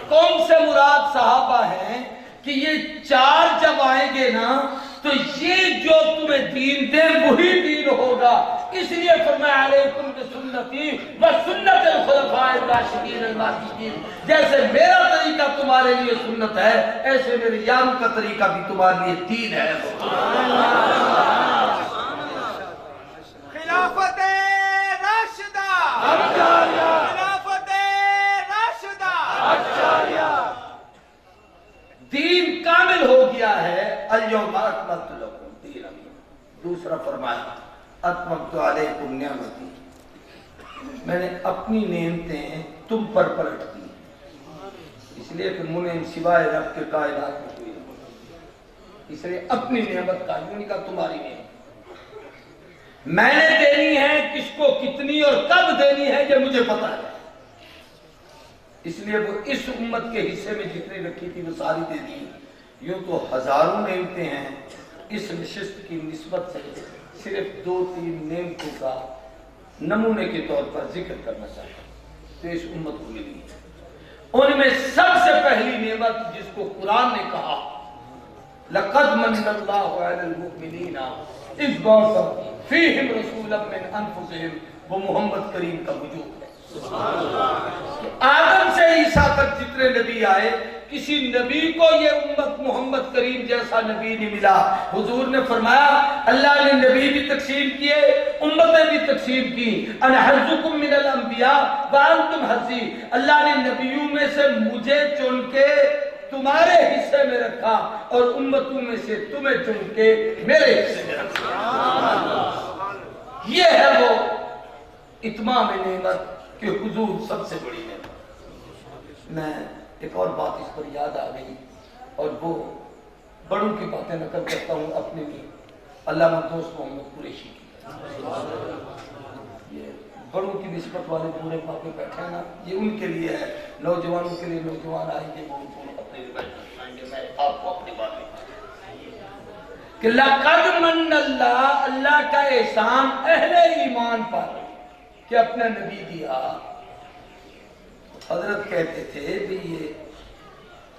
کم سے مراد صحابہ ہیں کہ یہ 4 جب آئیں گے نا تو یہ جو تمہیں دین دے وہی دین ہوگا۔ اس لیے فرمایا علیکم بسنتی و سنت الخلفاء الراشدین المہدیین، جیسے میرا طریقہ تمہارے لیے سنت ہے ایسے میرے یاروں کا طریقہ بھی تمہارے لیے دین ہے۔ خلافت راشدہ، خلافت راشدہ، دین کامل ہو گیا ہے۔ اليوم اکملت لکم دینکم۔ دوسرا فرمایا اتممت علیکم نعمتی، میں نے اپنی نعمتیں تم پر پلٹ دی، اس لیے کہ منعم سوائے رب کے کائنات میں کوئی نہیں، اس لیے اپنی نعمت کا، یوں نہیں کہا تمہاری نعمت میں نے دینی ہے، کس کو کتنی اور کب دینی ہے یہ مجھے پتا ہے، اس لیے وہ اس امت کے حصے میں جتنی رکھی تھی وہ ساری دے دی۔ یوں تو ہزاروں نعمتیں ہیں، اس نشست کی نسبت سے صرف 2-3 نعمتوں کا نمونے کے طور پر ذکر کرنا چاہتا ہوں تو اس امت کو ملی ہے۔ ان میں سب سے پہلی نعمت جس کو قرآن نے کہا لَقَدْ مَنَّ اللَّهُ عَلَى الْمُؤْمِنِينَ اِذْ بَعَثَ فِيهِمْ رَسُولًا مِّنْ أَنفُسِهِمْ، وہ محمد کریم کا وجود ہے۔ آدم سے عیسیٰ تک جتنے نبی آئے کسی نبی کو یہ امت محمد کریم جیسا نبی نہیں ملا۔ حضور نے فرمایا اللہ نے نبی بھی تقسیم کیے، امتیں بھی تقسیم کی، انا حظکم من الانبیاء وانتم حظی، اللہ نے نبیوں میں سے مجھے چن کے تمہارے حصے میں رکھا اور امتوں میں سے تمہیں چن کے میرے حصے میں رکھا۔ یہ ہے وہ اتمام نعمت کہ حضور سب سے بڑی نعمت۔ میں ایک اور بات اس پر یاد آ گئی اور وہ بڑوں کی باتیں نقل کرتا ہوں اپنے لیے، علامہ دوست محمد قریشی کی۔ یہ بڑوں کی نسبت والے پورے پاپے بیٹھے ہیں نا، یہ ان کے لیے ہے، نوجوانوں کے لیے نوجوان آئیں گے وہ اپنے لیے بیٹھیں گے، میں آپ کو اپنی بات کہ لَقَدْ مَنَّ اللَّهُ، اللہ کا احسان اہل ایمان پر کہ اپنا نبی دیا۔ حضرت کہتے تھے کہ یہ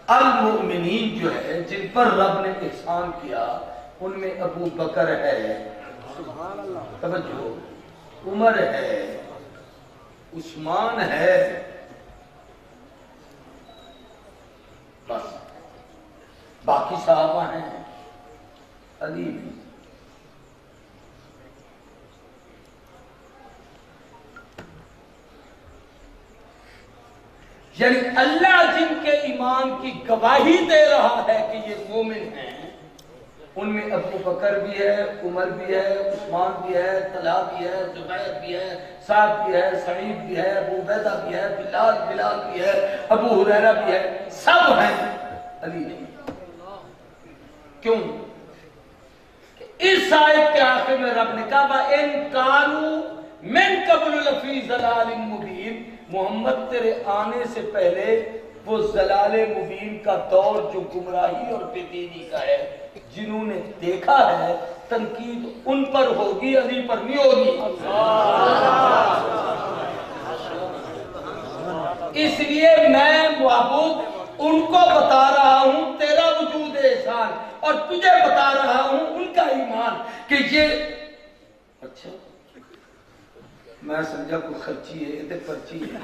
المؤمنین جو ہے جن پر رب نے احسان کیا ان میں ابو بکر ہے، توجہ، عمر ہے، عثمان ہے، بس باقی صحابہ ہیں، علی بھی۔ یعنی اللہ جن کے ایمان کی گواہی دے رہا ہے کہ یہ مومن ہیں، ان میں ابو بکر بھی ہے، عمر بھی ہے، عثمان بھی ہے، طلحہ بھی ہے، زبیر بھی ہے، سعد بھی ہے، سعید بھی ہے، ابو عبیدہ بھی ہے، بلال بھی ہے، ابو ہریرہ بھی ہے، سب ہیں، علی نہیں۔ کیوں؟ اس آیت کے آخر میں رب نے کہا وَإِن كَانُوا مِن قَبْلُ لَفِي ضَلَالٍ مُبِينٍ، محمد تیرے آنے سے پہلے وہ ضلال مبین کا دور جو گمراہی اور بے دینی کا ہے، جنہوں نے دیکھا ہے تنقید ان پر ہوگی، علی پر نہیں ہوگی۔ اس لیے میں محبوب ان کو بتا رہا ہوں تیرا وجود احسان، اور تجھے بتا رہا ہوں ان کا ایمان کہ یہ میں سمجھا کوئی خرچی ہے یہ پرچی ہے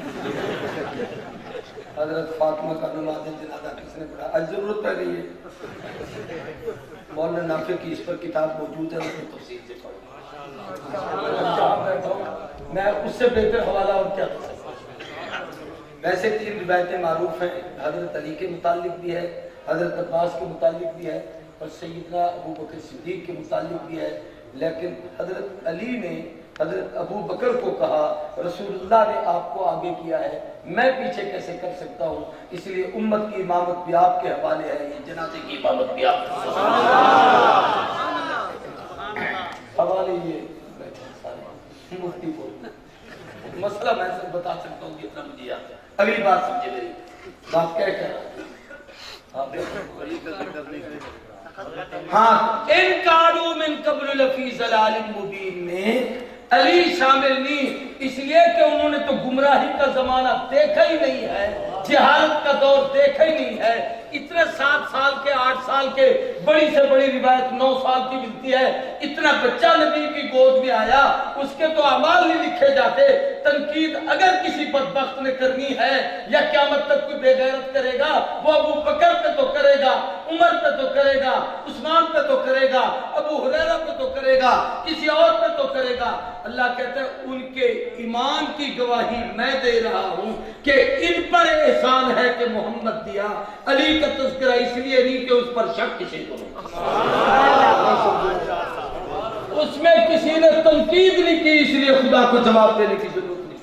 حضرت فاطمہ کا نماز جنازہ کس نے پڑھا آج ضرورت پڑ گئی ہے مولانا نافع کی اس پر کتاب موجود ہے اس میں تفصیل سے پڑھو میں اس سے بہتر حوالہ اور کیا کر سکتا ہوں ویسے 3 روایتیں معروف ہیں حضرت علی کے متعلق بھی ہے حضرت عباس کے متعلق بھی ہے اور سیدنا ابو بکر صدیق کے متعلق بھی ہے لیکن حضرت علی نے حضرت ابو بکر کو کہا رسول اللہ نے آپ کو آگے کیا ہے میں پیچھے کیسے کر سکتا ہوں اس لیے امت کی امامت بھی آپ کے حوالے ہے یہ جنازے کی امامت بھی آپ حوالے یہ مفتی بول مسئلہ میں سے بتا سکتا ہوں کتنا مجھے یاد ہے اگلی بات سمجھے میری بات کیا کہہ رہا ہاں ان کانوا من قبل لفی ضلال مبین میں علی شامل نہیں اس لیے کہ انہوں نے تو گمراہی کا زمانہ دیکھا ہی نہیں ہے جہالت کا دور دیکھا ہی نہیں ہے اتنے 7 سال کے 8 سال کے بڑی سے بڑی روایت 9 سال کی ملتی ہے اتنا بچہ نبی کی گود میں آیا اس کے تو اعمال نہیں لکھے جاتے تنقید اگر کسی بدبخت نے کرنی ہے یا قیامت تک کوئی بے غیرت کرے گا وہ ابو بکر پہ تو کرے گا عمر پہ تو کرے گا عثمان پہ تو کرے گا ابو ہریرہ پہ تو کرے گا کسی اور پہ تو کرے گا اللہ کہتا ہے ان کے ایمان کی گواہی میں دے رہا ہوں کہ ان پر احسان ہے کہ محمد دیا علی کا تذکرہ اس لیے نہیں کہ اس پر شک کسی کو اس میں کسی نے تنقید نہیں کی اس لیے خدا کو جواب دینے کی ضرورت نہیں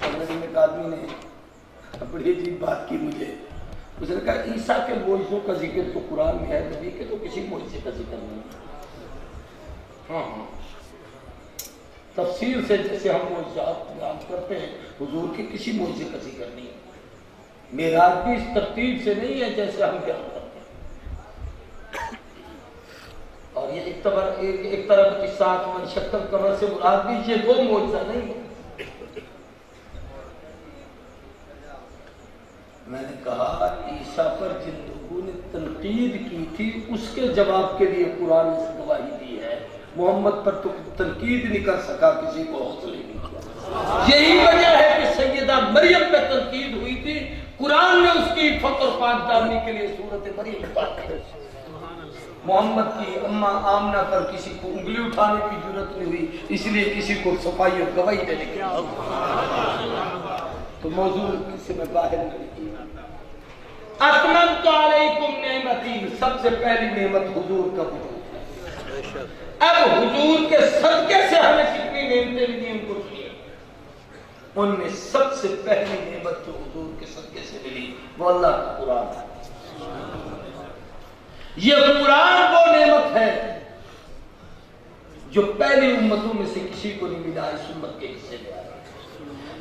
پڑی ایک آدمی نے بڑی عجیب بات کی مجھے اس نے کہا عیسیٰ کے معجزوں کا ذکر تو قرآن میں ہے نبی کے تو کسی معجزے کا ذکر نہیں ہاں تفسیر سے جیسے ہم معجزات بیان کرتے ہیں حضور کے کسی معجزے کا ذکر نہیں معراج بھی اس ترتیب سے نہیں ہے جیسے ہم بیان کرتے ہیں اور یہ ایک طرح کی 7 من شکل قمر سے مراد بھی یہ وہ معجزہ نہیں ہے میں نے کہا عیسیٰ پر جن لوگوں نے تنقید کی تھی اس کے جواب کے لیے قرآن نے گواہی دی ہے محمد پر تو تنقید نہیں کر سکا کسی کو حوصلے نہیں کیا یہی وجہ ہے کہ سیدہ مریم پہ تنقید ہوئی تھی قرآن نے اس کی فقر پاک دامنی کے لیے سورت مریم پاک محمد کی اماں آمنہ پر کسی کو انگلی اٹھانے کی ضرورت نہیں ہوئی اس لیے کسی کو صفائی اور گواہی دینے کی تو موضوع کسی میں باہر نہیں اتممت علیکم نعمتی سب سے پہلی نعمت حضور کا وجود ہے اب حضور کے صدقے سے ہمیں کتنی نعمتیں ملی ان کو کی ان میں سب سے پہلی نعمت جو حضور کے صدقے سے ملی وہ اللہ کا قرآن ہے یہ قرآن وہ نعمت ہے جو پہلی امتوں میں سے کسی کو نہیں ملا اس امت کے حصے میں آیا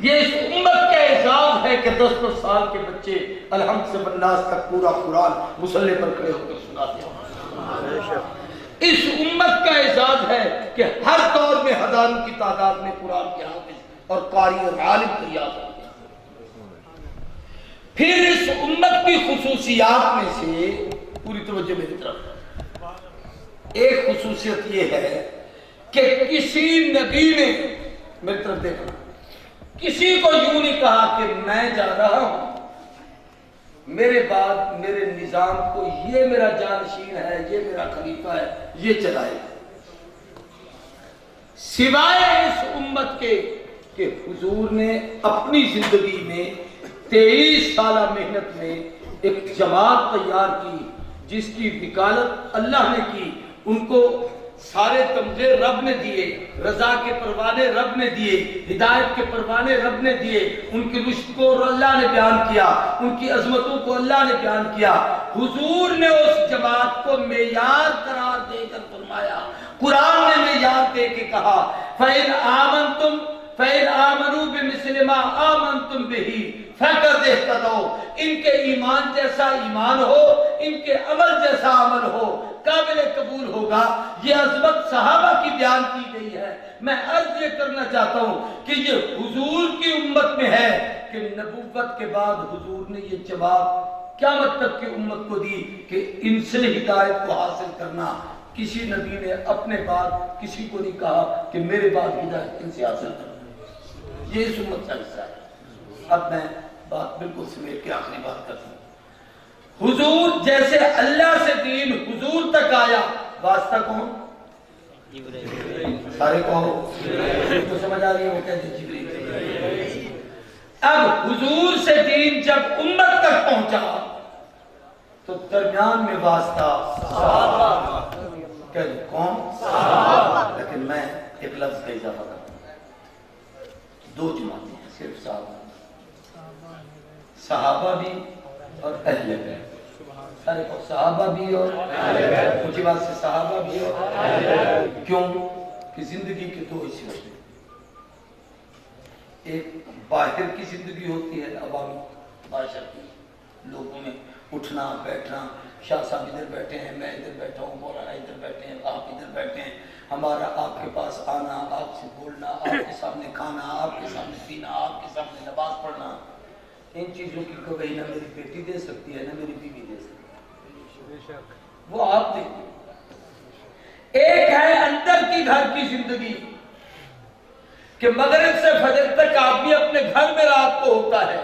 یہ اس امت کا اعزاز ہے کہ 10 سال کے بچے الحمد سے بالناس تک پورا قرآن مصلی پر کھڑے ہو کر سناتے ہیں اس امت کا اعزاز ہے کہ ہر دور میں ہزاروں کی تعداد میں قرآن کے حافظ اور قاری اور عالم تیار ہوتے ہیں پھر اس امت کی خصوصیات میں سے پوری توجہ میری طرف ایک خصوصیت یہ ہے کہ کسی نبی نے میری طرف دیکھنا کسی کو یوں نہیں کہا کہ میں جا رہا ہوں میرے بعد میرے نظام کو یہ میرا جانشین ہے یہ میرا خلیفہ ہے یہ چلائے سوائے اس امت کے کہ حضور نے اپنی زندگی میں 23 سالہ محنت میں ایک جماعت تیار کی جس کی وکالت اللہ نے کی ان کو سارے تمغے رب نے دیے رضا کے پروانے رب نے دیے ہدایت کے پروانے رب نے دیے ان کی رشد کو اللہ نے بیان کیا ان کی عظمتوں کو اللہ نے بیان کیا حضور نے اس جماعت کو معیار قرار دے کر فرمایا قرآن نے معیار دے کے کہا فَإِنْ آمَنُوا بِمِثْلِ مَا آمَنْتُمْ بِهِ فَقَدِ اهْتَدَوْا ان کے ایمان جیسا ایمان ہو ان کے عمل جیسا عمل ہو قابل قبول ہوگا یہ عظمت صحابہ کی بیان کی گئی ہے میں عرض یہ کرنا چاہتا ہوں کہ یہ حضور کی امت میں ہے کہ نبوت کے بعد حضور نے یہ جواب قیامت تک کی امت کو دی کہ ان سے ہدایت کو حاصل کرنا کسی نبی نے اپنے بعد کسی کو نہیں کہا کہ میرے بعد ہدایت ان سے حاصل کرو، یہ اس امت کا حصہ ہے۔ اب میں بات بالکل سمیٹ کے آخری بات کرتا ہوں۔ حضور جیسے اللہ سے دین حضور تک آیا، واسطہ کون؟ سارے کہو، تو سمجھ آ رہی ہے وہ کہتے ہیں جبریل۔ اب حضور سے دین جب امت تک پہنچا تو درمیان میں واسطہ صحابہ، کون؟ صحابہ۔ لیکن میں ایک لفظ کا اضافہ کرتا ہوں، دو جماعتیں ہیں صرف صحابہ، صحابہ بھی اور اہل بیت۔ سارے کو صحابہ بھی اور اونچی بات سے صحابہ بھی اور اہل بیت۔ کیوں کہ زندگی کے دو حصے ہوتے ہیں، ایک باہر کی زندگی ہوتی ہے عوامی معاشر کی، لوگوں میں اٹھنا بیٹھنا، شاہ صاحب ادھر بیٹھے ہیں، میں ادھر بیٹھا ہوں، مولانا ادھر بیٹھے ہیں، آپ ادھر بیٹھے ہیں، ہمارا آپ کے پاس آنا، آپ سے بولنا، آپ کے سامنے کھانا، آپ کے سامنے پینا، آپ کے سامنے نماز پڑھنا، ان چیزوں کی گواہی نہ میری بیٹی دے سکتی ہے نہ میری بیوی دے سکتی ہے، وہ آپ دیں۔ ایک ہے اندر کی گھر کی زندگی کہ مغرب سے فجر تک آدمی اپنے گھر میں رات کو ہوتا ہے،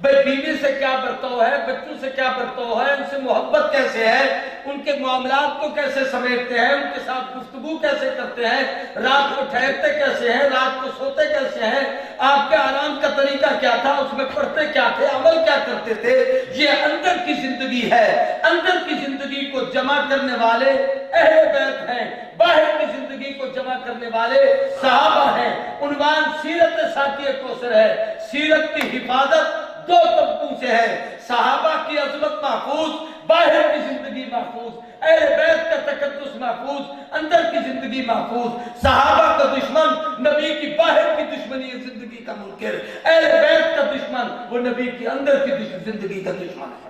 بھئی بیوی سے کیا برتاؤ ہے، بچوں سے کیا برتاؤ ہے، ان سے محبت کیسے ہے، ان کے معاملات کو کیسے سمیٹتے ہیں، ان کے ساتھ گفتگو کیسے کرتے ہیں، رات کو ٹھہرتے کیسے ہیں، رات کو سوتے کیسے ہیں، آپ کے آرام کا طریقہ کیا تھا، اس میں پڑھتے کیا تھے، عمل کیا کرتے تھے، یہ اندر کی زندگی ہے۔ اندر کی زندگی کو جمع کرنے والے اہل بیت ہیں، باہر کی زندگی کو جمع کرنے والے صحابہ ہیں۔ عنوان سیرت ساقی کوثر ہے۔ سیرت کی حفاظت دو طبقوں سے ہے، صحابہ کی عظمت محفوظ، باہر کی زندگی محفوظ، اہل بیت کا تقدس محفوظ، اندر کی زندگی محفوظ۔ صحابہ کا دشمن نبی کی باہر کی دشمنی زندگی کا منکر، اہل بیت کا دشمن وہ نبی کی اندر کی زندگی کا دشمن ہے۔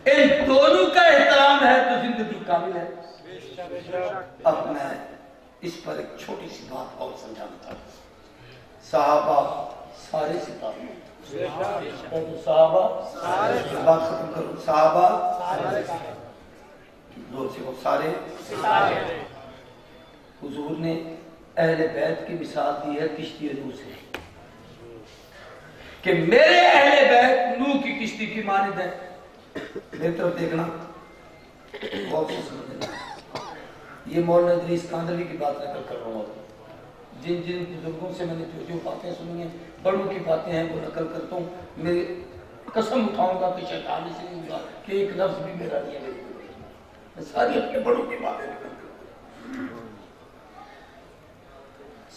ان دونوں کا احترام ہے تو زندگی کامل ہے۔ اب میں اس پر ایک چھوٹی سی بات اور سمجھانا چاہتا ہوں۔ صحابہ سارے ستارے، صحابہ بات ختم کروں، صحابہ دو سے وہ سارے ستارے۔ حضور نے اہل بیت کی مثال دی ہے کشتی نوح سے کہ میرے اہل بیت نوح کی کشتی کی مانند ہے۔ میری طرف دیکھنا، غور سے سمجھنا، یہ مولانا ادریس کاندھلی کی بات نقل کر رہا ہوں۔ جن جن بزرگوں سے میں نے جو باتیں سنی ہیں، بڑوں کی باتیں ہیں، وہ نقل کرتا ہوں۔ میری قسم اٹھاؤں گا کہ شیطان سے نہیں ہوگا کہ ایک لفظ بھی میرا نہیں ہے، میں ساری اپنے بڑوں کی باتیں نقل کرتا ہوں۔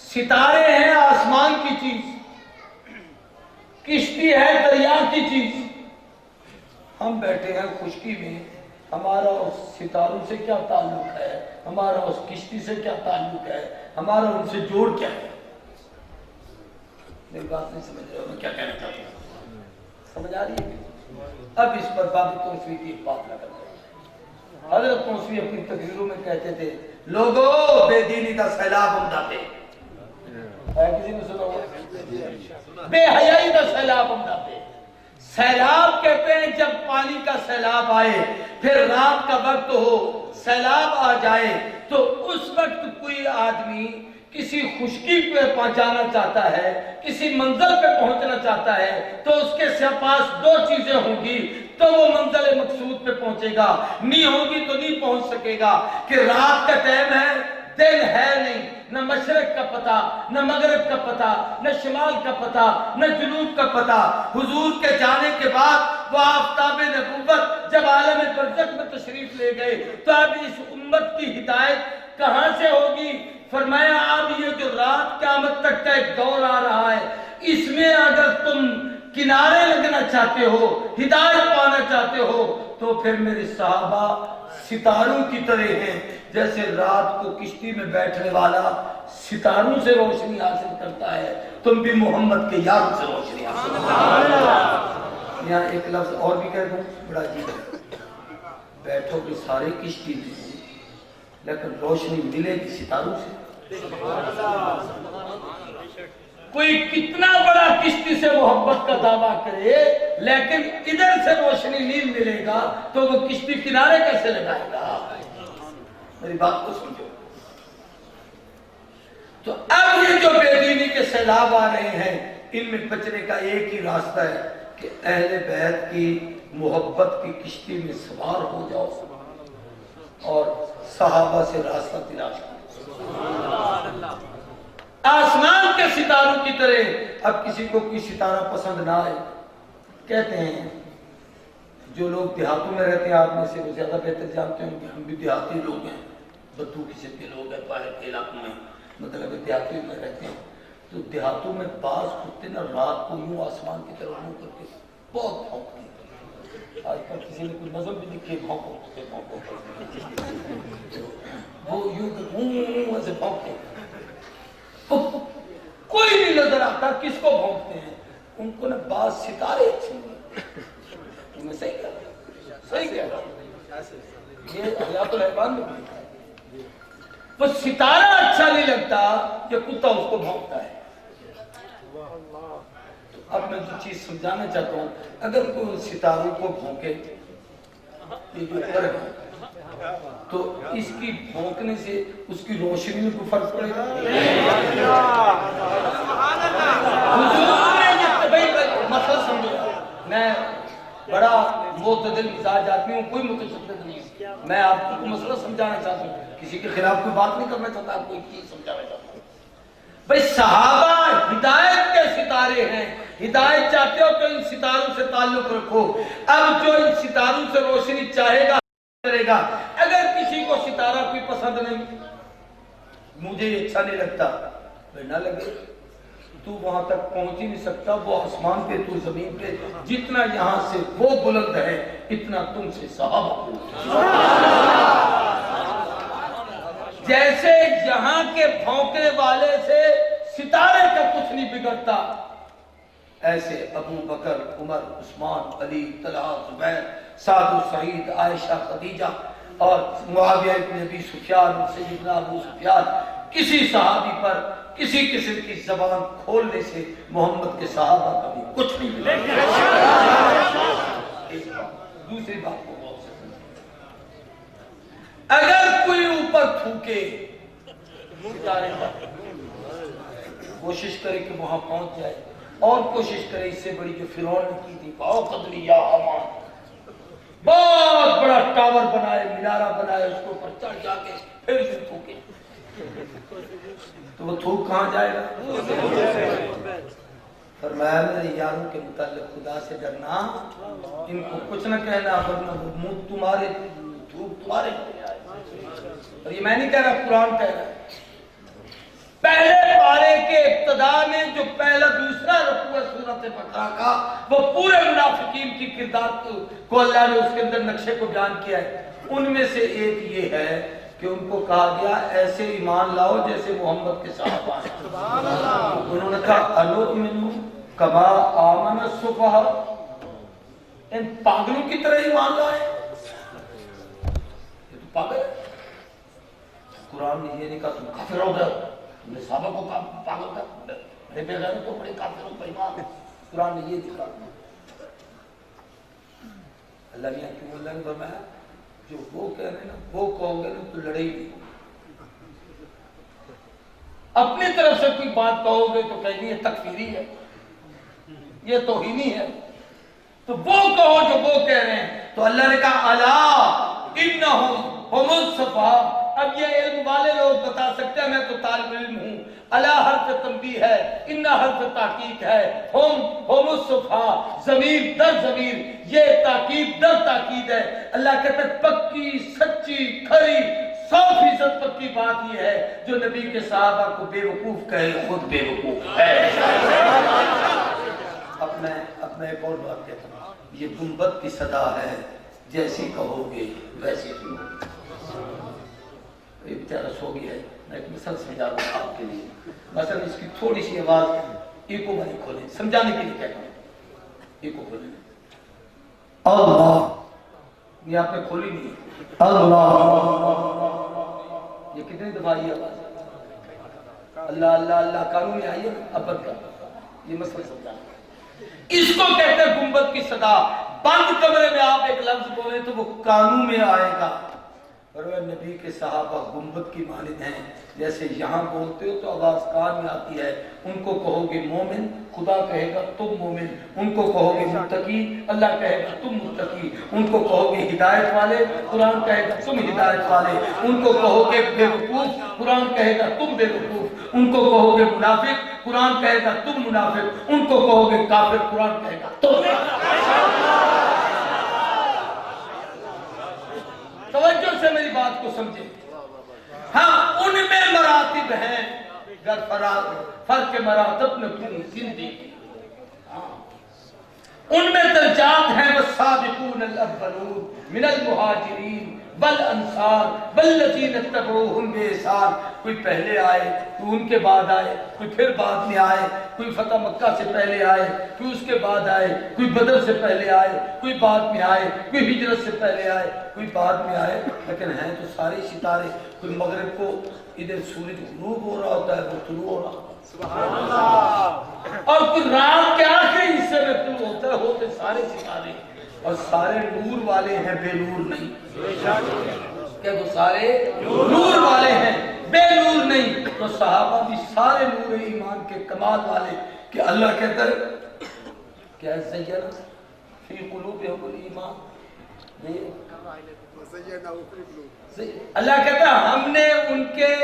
ستارے ہیں آسمان کی چیز، کشتی ہے دریا کی چیز۔ ہم بیٹھے ہیں خشکی میں، ہمارا اس ستاروں سے کیا تعلق ہے، ہمارا اس کشتی سے کیا تعلق ہے، ہمارا ان سے جوڑ کیا ہے؟ میری بات نہیں سمجھ رہے ہو میں کیا کہنا چاہتا ہوں؟ سمجھ آ رہی ہے؟ اب اس پر باب توسوی کی ایک بات نہ کرتے ہیں۔ حضرت توسوی اپنی تقریروں میں کہتے تھے، لوگوں بے دینی کا سیلاب ہم جاتے، کسی نے سنا ہوا؟ بے حیائی کا سیلاب ہم جاتے۔ سیلاب کہتے ہیں جب پانی کا سیلاب آئے، پھر رات کا وقت ہو، سیلاب آ جائے، تو اس وقت کوئی آدمی کسی خشکی پہ پہنچانا چاہتا ہے، کسی منزل پہ پہنچنا چاہتا ہے، تو اس کے پاس دو چیزیں ہوں گی تو وہ منزل مقصود پہ پہنچے گا، نہیں ہوگی تو نہیں پہنچ سکے گا۔ کہ رات کا ٹائم ہے، دن ہے نہیں، نہ مشرق کا پتہ، نہ مغرب کا پتہ، نہ شمال کا پتہ، نہ جنوب کا پتہ۔ حضور کے جانے کے بعد وہ آفتاب نبوت جب عالم برزخ میں تشریف لے گئے تو اب اس امت کی ہدایت کہاں سے ہوگی؟ فرمایا اب یہ جو رات قیامت تک کا ایک دور آ رہا ہے، اس میں اگر تم کنارے لگنا چاہتے ہو، ہدایت پانا چاہتے ہو، تو پھر میرے صحابہ ستاروں کی طرح ہیں۔ جیسے رات کو کشتی میں بیٹھنے والا ستاروں سے روشنی حاصل کرتا ہے، تم بھی محمد کے یار سے روشنی حاصل کرتا۔ یہاں ایک لفظ اور بھی کہہ دوں، بڑا عجیب ہے، بیٹھو گے سارے کشتی میں لیکن روشنی ملے گی ستاروں سے۔ کوئی کتنا بڑا کشتی سے محبت کا دعویٰ کرے لیکن ادھر سے روشنی نہیں ملے گا تو وہ کشتی کنارے کیسے لگائے گا؟ میری بات کو سمجھو. تو اب یہ جو بے دینی کے سیلاب آ رہے ہیں ان میں بچنے کا ایک ہی راستہ ہے کہ اہل بیت کی محبت کی کشتی میں سوار ہو جاؤ اور صحابہ سے راستہ تلاش کرو. آسمان کے ستاروں کی طرح. اب کسی کو کوئی ستارہ پسند نہ آئے, کہتے ہیں جو لوگ دیہاتوں میں رہتے ہیں آپ میں سے وہ زیادہ بہتر جانتے ہیں کہ ہم بھی دیہاتی لوگ ہیں, بدو قسم کے لوگ ہیں, باہر کے علاقوں میں مطلب دیہاتوں میں رہتے ہیں. تو دیہاتوں میں بعض کتے نا رات کو یوں آسمان کی طرف منہ کر کے بہت بھونکتے ہیں. آج کل کسی نے کوئی نظم بھی لکھی ہے بھونکو وہ یوں ایسے بھونکتے ہیں. کوئی نہیں نظر آتا کس کو بھونکتے ہیں. ان کو نا بعض ستارے اچھے ہیں. میں صحیح کہہ رہا ہوں, یہ حیات الحیوان میں وہ ستارہ اچھا نہیں لگتا کہ کتا اس کو بھونکتا ہے. اب میں جو چیز سمجھانا چاہتا ہوں, اگر کوئی ستاروں کو بھونکے یہ جو فرق ہے تو اس کی بھونکنے سے اس کی روشنی میں کوئی فرق پڑے گا؟ مسئلہ سمجھو, میں بڑا معتدل مزاج آدمی ہوں, کوئی متشدد نہیں ہوں. میں آپ کو مسئلہ سمجھانا چاہتا ہوں, کسی کے خلاف کوئی بات نہیں کرنا چاہتا, آپ کو ایک چیز سمجھانا چاہتا ہوں. بھئی صحابہ ہدایت کے ستارے ہیں, ہدایت چاہتے ہو تو ان ستاروں سے تعلق رکھو. اب جو ان ستاروں سے روشنی چاہے گا کرے گا. اگر کسی کو ستارہ کوئی پسند نہیں, مجھے اچھا نہیں لگتا, نہ لگے, تو وہاں تک پہنچ ہی نہیں سکتا. وہ آسمان پہ تو زمین پہ, جتنا یہاں سے وہ بلند ہے اتنا تم سے صحابہ. جیسے یہاں کے بھونکنے والے سے ستارے کا کچھ نہیں بگڑتا, ایسے ابو بکر, عمر, عثمان, علی, طلحہ, زبیر, سعد و سعید, عائشہ, خدیجہ اور معاویہ بن ابی سفیان, سیدنا ابو سفیان, کسی صحابی پر کسی قسم کی زبان کھولنے سے محمد کے صحابہ کا بھی کچھ نہیں ملے. دوسری بات کو بہت سے اگر کوئی اوپر تھوکے ستارے پر, کوشش کرے کہ وہاں پہنچ جائے, اور کوشش کرے اس سے بڑی جو فرعون نے کی تھی, یا حمان, بہت بڑا ٹاور بنائے, مینارہ بنائے, اس کے اوپر چڑھ جا کے پھر سے تھوکے, تو وہ تھوک کہاں جائے گا؟ فرمایا میرے یاروں کے متعلق خدا سے ڈرنا, ان کو کچھ نہ کہنا ورنہ وہ منہ تمہارے تھوک تمہارے. اور یہ میں نہیں کہہ رہا, قرآن کہہ رہا ہے. پہلے پارے کے ابتدا میں جو پہلا دوسرا رکوع سورۃ بقرہ کا, وہ پورے منافقین کی کردار کو اللہ نے اس کے اندر نقشے کو بیان کیا ہے. ان میں سے ایک یہ ہے کہ ان کو کہا گیا ایسے ایمان لاؤ جیسے محمد کے صحابہ ہیں. انہوں نے کہا انؤمن کما آمن السفہاء, ان پاگلوں کی طرح ایمان لائے. یہ تو پاگل ہے. قرآن نے یہ نہیں کہا تم کافر ہو گئے, تم نے صحابہ کو پاگل کر, بڑے بے غیرت تو بڑے کافر ہو بے ایمان. قرآن نے یہ نہیں کہا. اللہ نے کیوں اللہ نے فرمایا جو وہ کہہ رہے ہیں نا وہ کہو گے نا تو لڑے ہی نہیں. اپنی طرف سے کوئی بات کہو گے تو کہیں گے یہ تکفیری ہے, یہ توہینی ہے, تو وہ کہو جو وہ کہہ رہے ہیں. تو اللہ نے کہا الا انہم هم الصفا. اب یہ علم والے لوگ بتا سکتے ہیں, میں تو طالب علم ہوں. الا حرف تنبیہ ہے, ان حرف تحقیق ہے, هم الصفا, ضمیر در ضمیر, یہ تاکید در تاکید ہے. اللہ کہتا ہے پکی سچی کھری 100% پکی بات یہ ہے جو نبی کے صحابہ کو بے وقوف کہے خود بے وقوف ہے. اب میں ایک اور بات کہتا ہوں, یہ گنبد کی صدا ہے, جیسی کہو گے ویسی سنو. یہ بیچارہ سو گیا ہے, میں ایک مثال سمجھا رہا ہوں آپ کے لیے. مثلا اس کی تھوڑی سی آواز ایکو بھائی کھولیں, سمجھانے کے لیے کہتا ہوں. ایکو کھولیں. اللہ, یہ آپ نے کھولی نہیں. اللہ, یہ کتنی دفعہ یہ آواز ہے؟ اللہ اللہ اللہ قانون میں آئیے ابد کا. یہ مسئلہ سمجھانا. اس کو کہتے ہیں گنبد کی صدا. بند کمرے میں آپ ایک لفظ بولیں تو وہ قانون میں آئے گا, اور نبی کے صحابہ گنبد کی مانند ہیں، جیسے یہاں بولتے ہو تو آواز کان میں آتی ہے، ان کو کہو گے مومن، خدا کہے گا تم مومن، ان کو کہو گے متقی، اللہ کہے گا تم متقی، ان کو کہو گے ہدایت والے، قرآن کہے گا تم ہدایت والے، ان کو کہو گے بے وقوف، قرآن کہے گا تم بے وقوف، ان کو کہو گے منافق، قرآن کہے گا تم منافق، ان کو کہو گے کافر، قرآن کہے گا تم توجہ سے میری بات کو سمجھیں۔ ہاں ان میں مراتب ہیں، گر فرق مراتب میں پوری زندگی، ان میں درجات ہیں، والسابقون الاولون من المہاجرین والانصار والذین اتبعوہم بإحسان، کوئی پہلے آئے، کوئی ان کے بعد آئے، کوئی پھر بعد میں آئے، کوئی فتح مکہ سے پہلے آئے، کوئی اس کے بعد آئے، کوئی بدر سے پہلے آئے، کوئی بعد میں آئے، کوئی ہجرت سے پہلے آئے، کوئی بعد میں آئے، لیکن ہیں تو سارے ستارے۔ کوئی مغرب کو ادھر سورج غروب ہو رہا ہوتا ہے، وہ طلوع ہو رہا ہوتا ہے، سبحان اللہ، اور کوئی رات کے آخری حصے میں طلوع ہوتا ہے، ہوتے سارے ستارے، اور سارے نور والے ہیں، بے نور نہیں، کہ وہ سارے نور والے ہیں، بے نور نہیں۔ تو صحابہ بھی سارے نور ایمان کے کمال والے، کہ اللہ کہتا ہے کیا زیّن فی قلوبہم الایمان، اللہ کہتا ہے ہم نے ان کے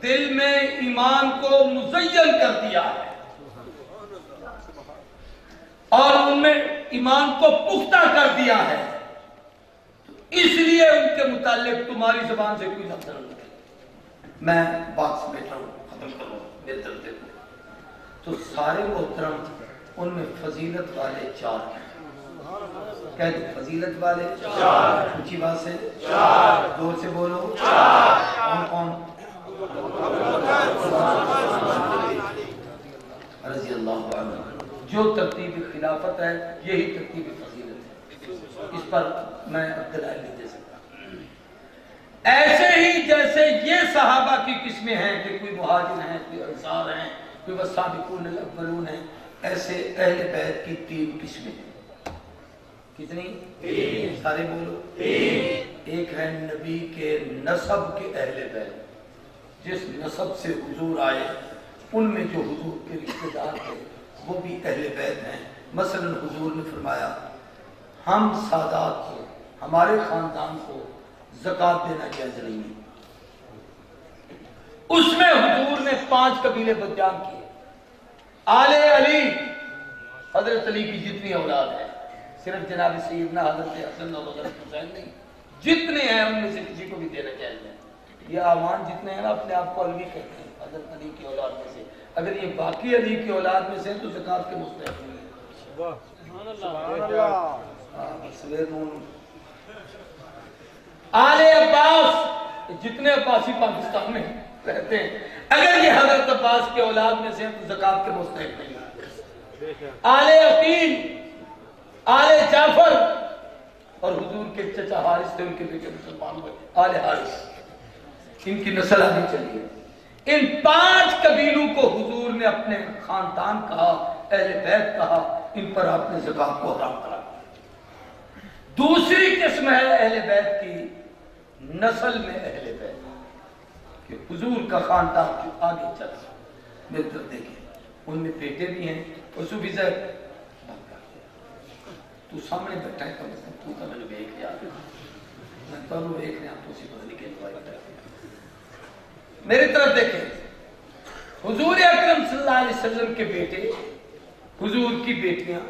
دل میں ایمان کو مزین کر دیا ہے، اور ان میں ایمان کو پختہ کر دیا ہے، اس لیے ان کے متعلق تمہاری زبان سے کوئی لفظ نہ نکلے۔ میں بات سمیٹ رہا ہوں، ختم کروں میرے طرف دیکھو تو سارے محترم ان میں فضیلت والے چار ہیں، کہہ دو فضیلت والے چار، اونچی بات سے چار، زور سے بولو چار، کون رضی اللہ عنہ۔ جو ترتیب خلافت ہے یہی ترتیب فضیلت ہے، اس پر میں دلائل نہیں دے سکتا۔ ایسے ہی جیسے یہ صحابہ کی قسمیں ہیں کہ کوئی مہاجر ہیں، کوئی انصار ہیں، کوئی والسابقون الاولون ہیں، ایسے اہل بیت کی تین قسمیں ہیں۔ کتنی؟ تین، سارے بولو تین۔ ایک ہے نبی کے نسب کے اہل بیت، جس نسب سے حضور آئے ان میں جو حضور کے رشتہ دار تھے وہ بھی اہل بیت ہیں۔ مثلا حضور نے فرمایا ہم سادات کو، ہمارے خاندان کو زکوٰۃ دینا جائز نہیں ہے۔ اس میں حضور نے 5 قبیلے بیان کیے۔ آل علی، حضرت علی کی جتنی اولاد ہے، صرف جناب سیدنا حضرت حسن اور حضرت حسین نہیں، جتنے ہیں ان میں سے کسی کو بھی دینا چاہیے۔ یہ آوان جتنے ہیں نا اپنے آپ کو علوی کہتے ہیں، حضرت علی کی اولاد میں سے، اگر یہ باقی علی کی اولاد میں سے تو زکوٰۃ کے مستحق نہیں ہے۔ آل عباس، جتنے عباسی پاکستان میں رہتے ہیں، اگر یہ حضرت عباس کے اولاد میں سے تو زکوٰۃ کے مستحق نہیں ہے۔ آل عقیل، آل جعفر، اور حضور کے چچا حارث تھے، ان کے بیٹے مسلمان ہوئے، آل حارث، ان کی نسل آگے چلی ہے۔ ان 5 قبیلوں کو حضور نے اپنے خاندان کہا، اہل بیت کہا، ان پر آپ نے زکوٰۃ کو حرام کرا۔ دوسری قسم ہے اہل بیت کی نسل میں اہل بیت، کہ حضور کا خاندان جو آگے چلا، میرے طرف دیکھیں، ان میں بیٹے بھی ہیں، اور صوفی صاحب تو سامنے بیٹھا ہے، تو میں نے دیکھ لیا، میں تو دیکھ لیا، تو اسی کو نکل پایا۔ میری طرف دیکھیں، حضور اکرم صلی اللہ علیہ وسلم کے بیٹے، حضور کی بیٹیاں،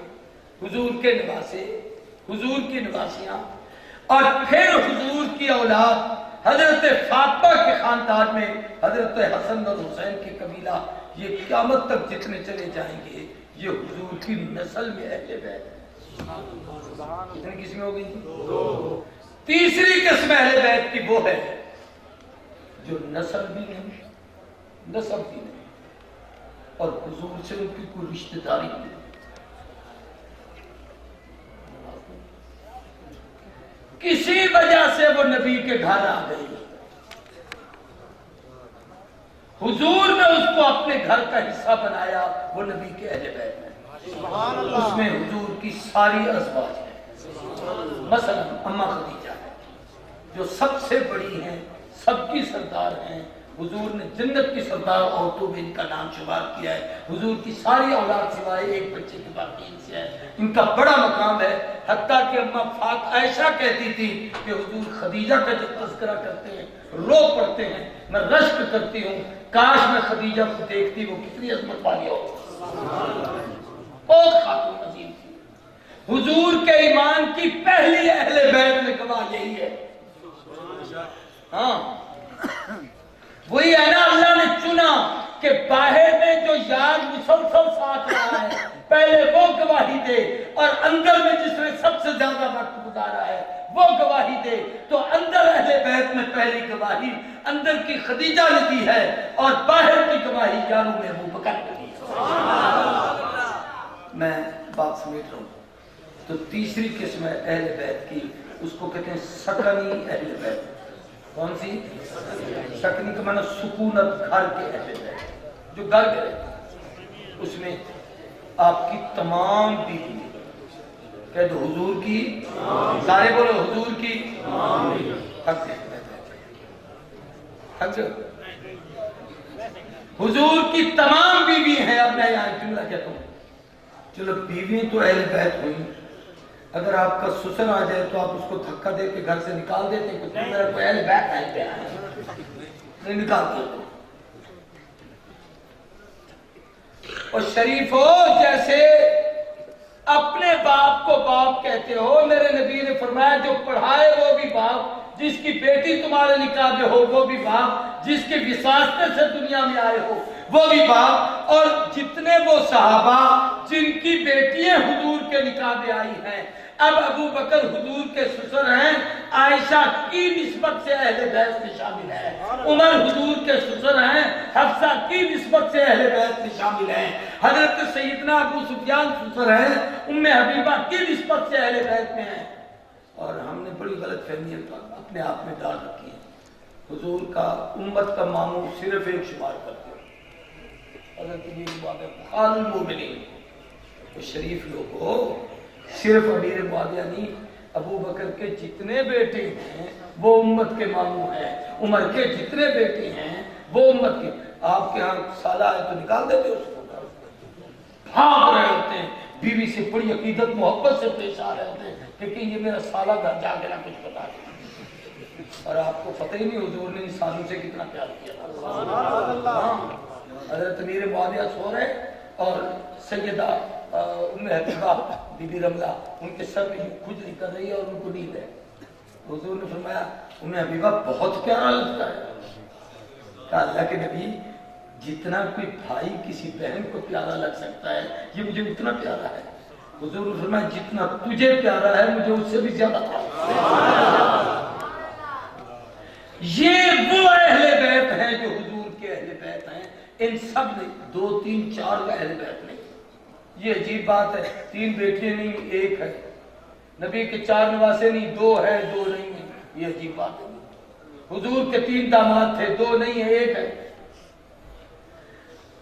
حضور کے نواسے، حضور کی نواسیاں، اور پھر حضور کی اولاد، حضرت فاطمہ کے خاندان میں حضرت حسن اور حسین کی قبیلہ، یہ قیامت تک جتنے چلے جائیں گے یہ حضور کی نسل میں اہل بیت ہے۔ کتنی قسمیں ہو گئی؟ تیسری قسم اہل بیت کی وہ ہے جو نسل بھی نہیں، نسب بھی نہیں، اور حضور سے ان کی کوئی رشتہ داری نہیں، کسی وجہ سے وہ نبی کے گھر آ گئی، حضور نے اس کو اپنے گھر کا حصہ بنایا، وہ نبی کے اہل بیت میں، اس میں حضور کی ساری ازواج ہیں، مثلا اماں خدیجہ ہے، جو سب سے بڑی ہیں، سب کی سردار ہیں، حضور نے جنت کی سردار عورتوں میں ان کا نام شمار کیا ہے۔ حضور کی ساری اولاد سوائے ایک بچے کے باقی ان سے ہے، ان کا بڑا مقام ہے۔ حتیٰ کہ اماں عائشہ کہتی تھی کہ حضور خدیجہ کا جب تذکرہ کرتے ہیں رو پڑتے ہیں، میں رشک کرتی ہوں کاش میں خدیجہ کو دیکھتی، وہ کتنی عظمت والی ہو، بہت خاتون عظیم تھی۔ حضور کے ایمان کی پہلی اہل بیت میں گواہ یہی ہے۔ ہاں وہی ہے نا، اللہ نے چنا کہ باہر میں جو یار مسلسل ساتھ رہا ہے پہلے وہ گواہی دے، اور اندر میں جس نے سب سے زیادہ وقت گزارا ہے وہ گواہی دے۔ تو اندر اہل بیت میں پہلی گواہی اندر کی خدیجہ نے دی ہے، اور باہر کی گواہی یاروں میں ابو بکر نے دی ہے۔ میں بات سمیٹ رہا ہوں۔ تو تیسری قسم ہے اہل بیت کی، اس کو کہتے ہیں سکنی اہل بیت۔ کون سی؟ سکنی کا معنی سکونت، گھر کے اہل بیت، جو گھر کے رہتے ہیں۔ اس میں آپ کی تمام بیوی، کہہ دو حضور کی، سارے بولو حضور کی، حق حضور کی تمام بیوی ہیں۔ اب میں یہاں جملہ کہتا ہوں، چلو بیوی تو اہل بیت ہوئی، اگر آپ کا سسر آ جائے تو آپ اس کو دھکا دے کے گھر سے نکال دیتے ہیں کہ میرا کوئی اہل بیت نہیں پہ نہیں نکالتے۔ اور شریف ہو جیسے اپنے باپ کو باپ کہتے ہو، میرے نبی نے فرمایا جو پڑھائے وہ بھی باپ، جس کی بیٹی تمہارے نکاح میں ہو وہ بھی باپ، جس کے وساطے سے دنیا میں آئے ہو وہ بھی باپ۔ اور جتنے وہ صحابہ جن کی بیٹیاں حضور کے نکاح میں آئی ہیں، اب ابو بکر حضور کے سسر ہیں، عائشہ کی نسبت سے اہل بیت میں شامل ہے، عمر حضور کے سسر ہیں، حفصہ کی نسبت سے اہل بیت میں شامل ہیں، حضرت سیدنا ابو سفیان سسر ہیں، ام حبیبہ کی نسبت سے اہل بیت میں ہیں۔ اور ہم نے بڑی غلط فہمی اپنے آپ میں ڈال رکھی ہے، حضور کا امت کا ماموں صرف ایک شمار کرتے ہیں، حضرت بخار المومنین، شریف لوگ ہو، صرف امیر معاویہ نہیں، ابو بکر کے جتنے بیٹے ہیں وہ امت کے ماموں ہیں، عمر کے جتنے بیٹے ہیں وہ امت کے۔ آپ کے ہاں سالہ ہے تو نکال دیتے اس کو، بھاگ رہے ہوتے ہیں، بیوی سے بڑی عقیدت محبت سے پیش آ رہے ہوتے ہیں کہ یہ میرا سالہ گھر جا کے نہ کچھ بتا دے، اور آپ کو پتہ ہی نہیں حضور نے انسانوں سے کتنا پیار کیا تھا۔ حضرت امیر معاویہ سو رہے اور سیدہ ام حبیبہ بی بی رملہ ان کے سر میں کھجلی کر رہی ہے اور ان کو نیند ہے۔ حضور نے فرمایا ام حبیبہ بہت پیارا لگتا ہے۔ کہا اللہ کے نبی جتنا کوئی بھائی کسی بہن کو پیارا لگ سکتا ہے یہ مجھے اتنا پیارا ہے۔ حضور نے فرمایا جتنا تجھے پیارا ہے مجھے اس سے بھی زیادہ پیارا۔ یہ وہ اہل بیت ہیں جو حضور کے اہل بیت ہیں، ان سب نے 2 3 4 کا اہل بیت نہیں۔ یہ عجیب بات ہے، 3 بیٹیاں نہیں 1 ہے، نبی کے 4 نواسے نہیں 2 ہے 2 نہیں ہے، یہ عجیب بات ہے۔ حضور کے 3 داماد تھے 2 نہیں ہے 1 ہے۔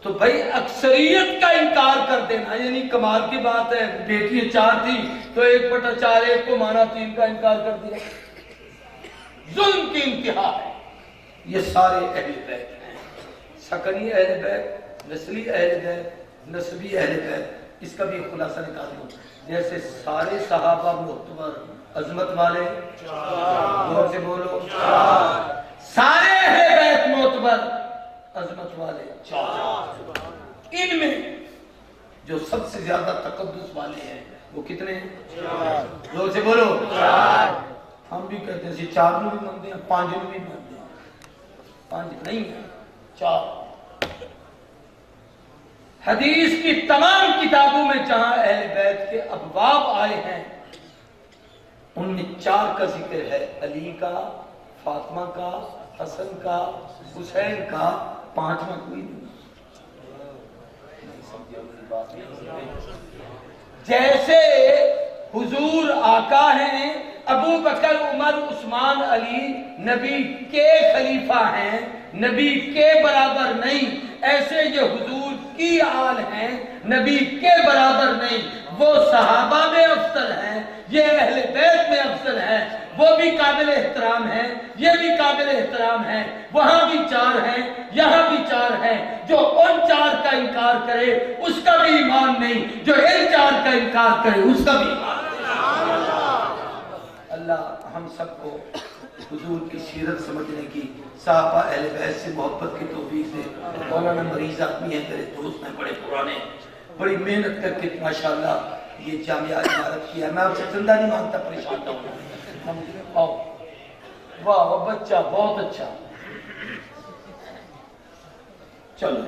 تو بھائی اکثریت کا انکار کر دینا یعنی کمال کی بات ہے، بیٹیاں 4 تھی تو 1/4 1 کو مانا 3 کا انکار کر دیا، ظلم کی انتہا ہے۔ یہ سارے اہل بیت ہیں، سکنی اہل بیت، نسلی اہل بیت، نسبی اہل بیت۔ اس کا بھی خلاصہ نکال دوں، جیسے سارے صحابہ معتبر عظمت والے، زور سے بولو، سارے اہل بیت معتبر عظمت والے 4، ان میں جو سب سے زیادہ تقدس والے ہیں وہ کتنے ہیں؟ زور سے بولو، ہم بھی کہتے ہیں 4 بھی مانتے ہیں، 5 بھی مانتے ہیں، 5 نہیں ہے 4۔ حدیث کی تمام کتابوں میں جہاں اہل بیت کے ابواب آئے ہیں ان میں 4 کا ذکر ہے، علی کا، فاطمہ کا، حسن کا، حسین کا، 5واں کوئی نہیں۔ جیسے حضور آقا ہیں، ابو بکر عمر عثمان علی نبی کے خلیفہ ہیں، نبی کے برابر نہیں، ایسے یہ حضور کی آل ہیں، نبی کے برابر نہیں۔ وہ صحابہ میں افضل ہیں، یہ اہل بیت میں افضل ہیں، وہ بھی قابل احترام ہے، یہ بھی قابل احترام ہے، وہاں بھی 4 ہیں، یہاں بھی 4 ہیں۔ جو ان 4 کا انکار کرے اس کا بھی ایمان نہیں، جو ان 4 کا انکار کرے اس کا بھی ایمان نہیں۔ اللہ ہم سب کو حضور کی سیرت سمجھنے کی، صحابہ اہل بیت سے محبت کی توفیق دے۔ مولانا مریض آدمی ہے، میرے دوست ہیں بڑے پرانے، بڑی محنت کر کے ماشاءاللہ یہ جامعہ عمارت کیا ہے۔ میں آپ سے چندہ نہیں مانگتا، پریشان نہ ہونا۔ واہ بچہ بہت اچھا، چلو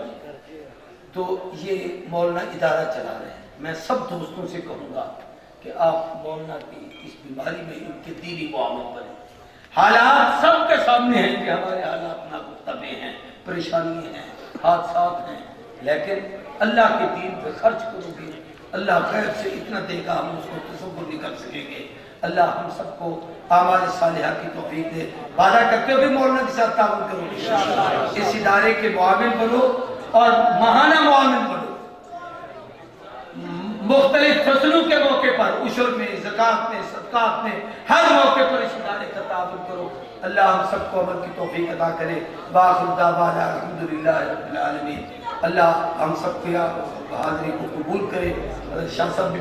تو یہ مولانا ادارہ چلا رہے ہیں۔ میں سب دوستوں سے کہوں گا کہ آپ مولانا کی اس بیماری میں ان کے دینی معاونت کریں۔ حالات سب کے سامنے ہیں کہ ہمارے حالات ناگفتہ ہیں، پریشانی ہیں، حادثات ہیں، لیکن اللہ کے دین پہ خرچ کرو گے، اللہ غیب سے اتنا دے گا، ہم اس کو تصور نہیں کر سکیں گے۔ اللہ ہم سب کو اعمال صالحہ کی توفیق دے۔ وعدہ کرتے ہو کہ مولانا کے ساتھ تعاون کرو گے، اس ادارے کے معاون بنو اور ماہانہ معاون بنو، مختلف فصلوں کے موقع پر، عشر میں، زکوٰۃ میں، صدقات میں، ہر موقع پر اس ادارے کا تعاون کرو۔ اللہ ہم سب کو عمل کی توفیق عطا کرے۔ وآخر دعوانا الحمدللہ رب العالمین۔ اللہ ہم سب کی حاضری کو قبول کرے۔ شاہ صاحب بھی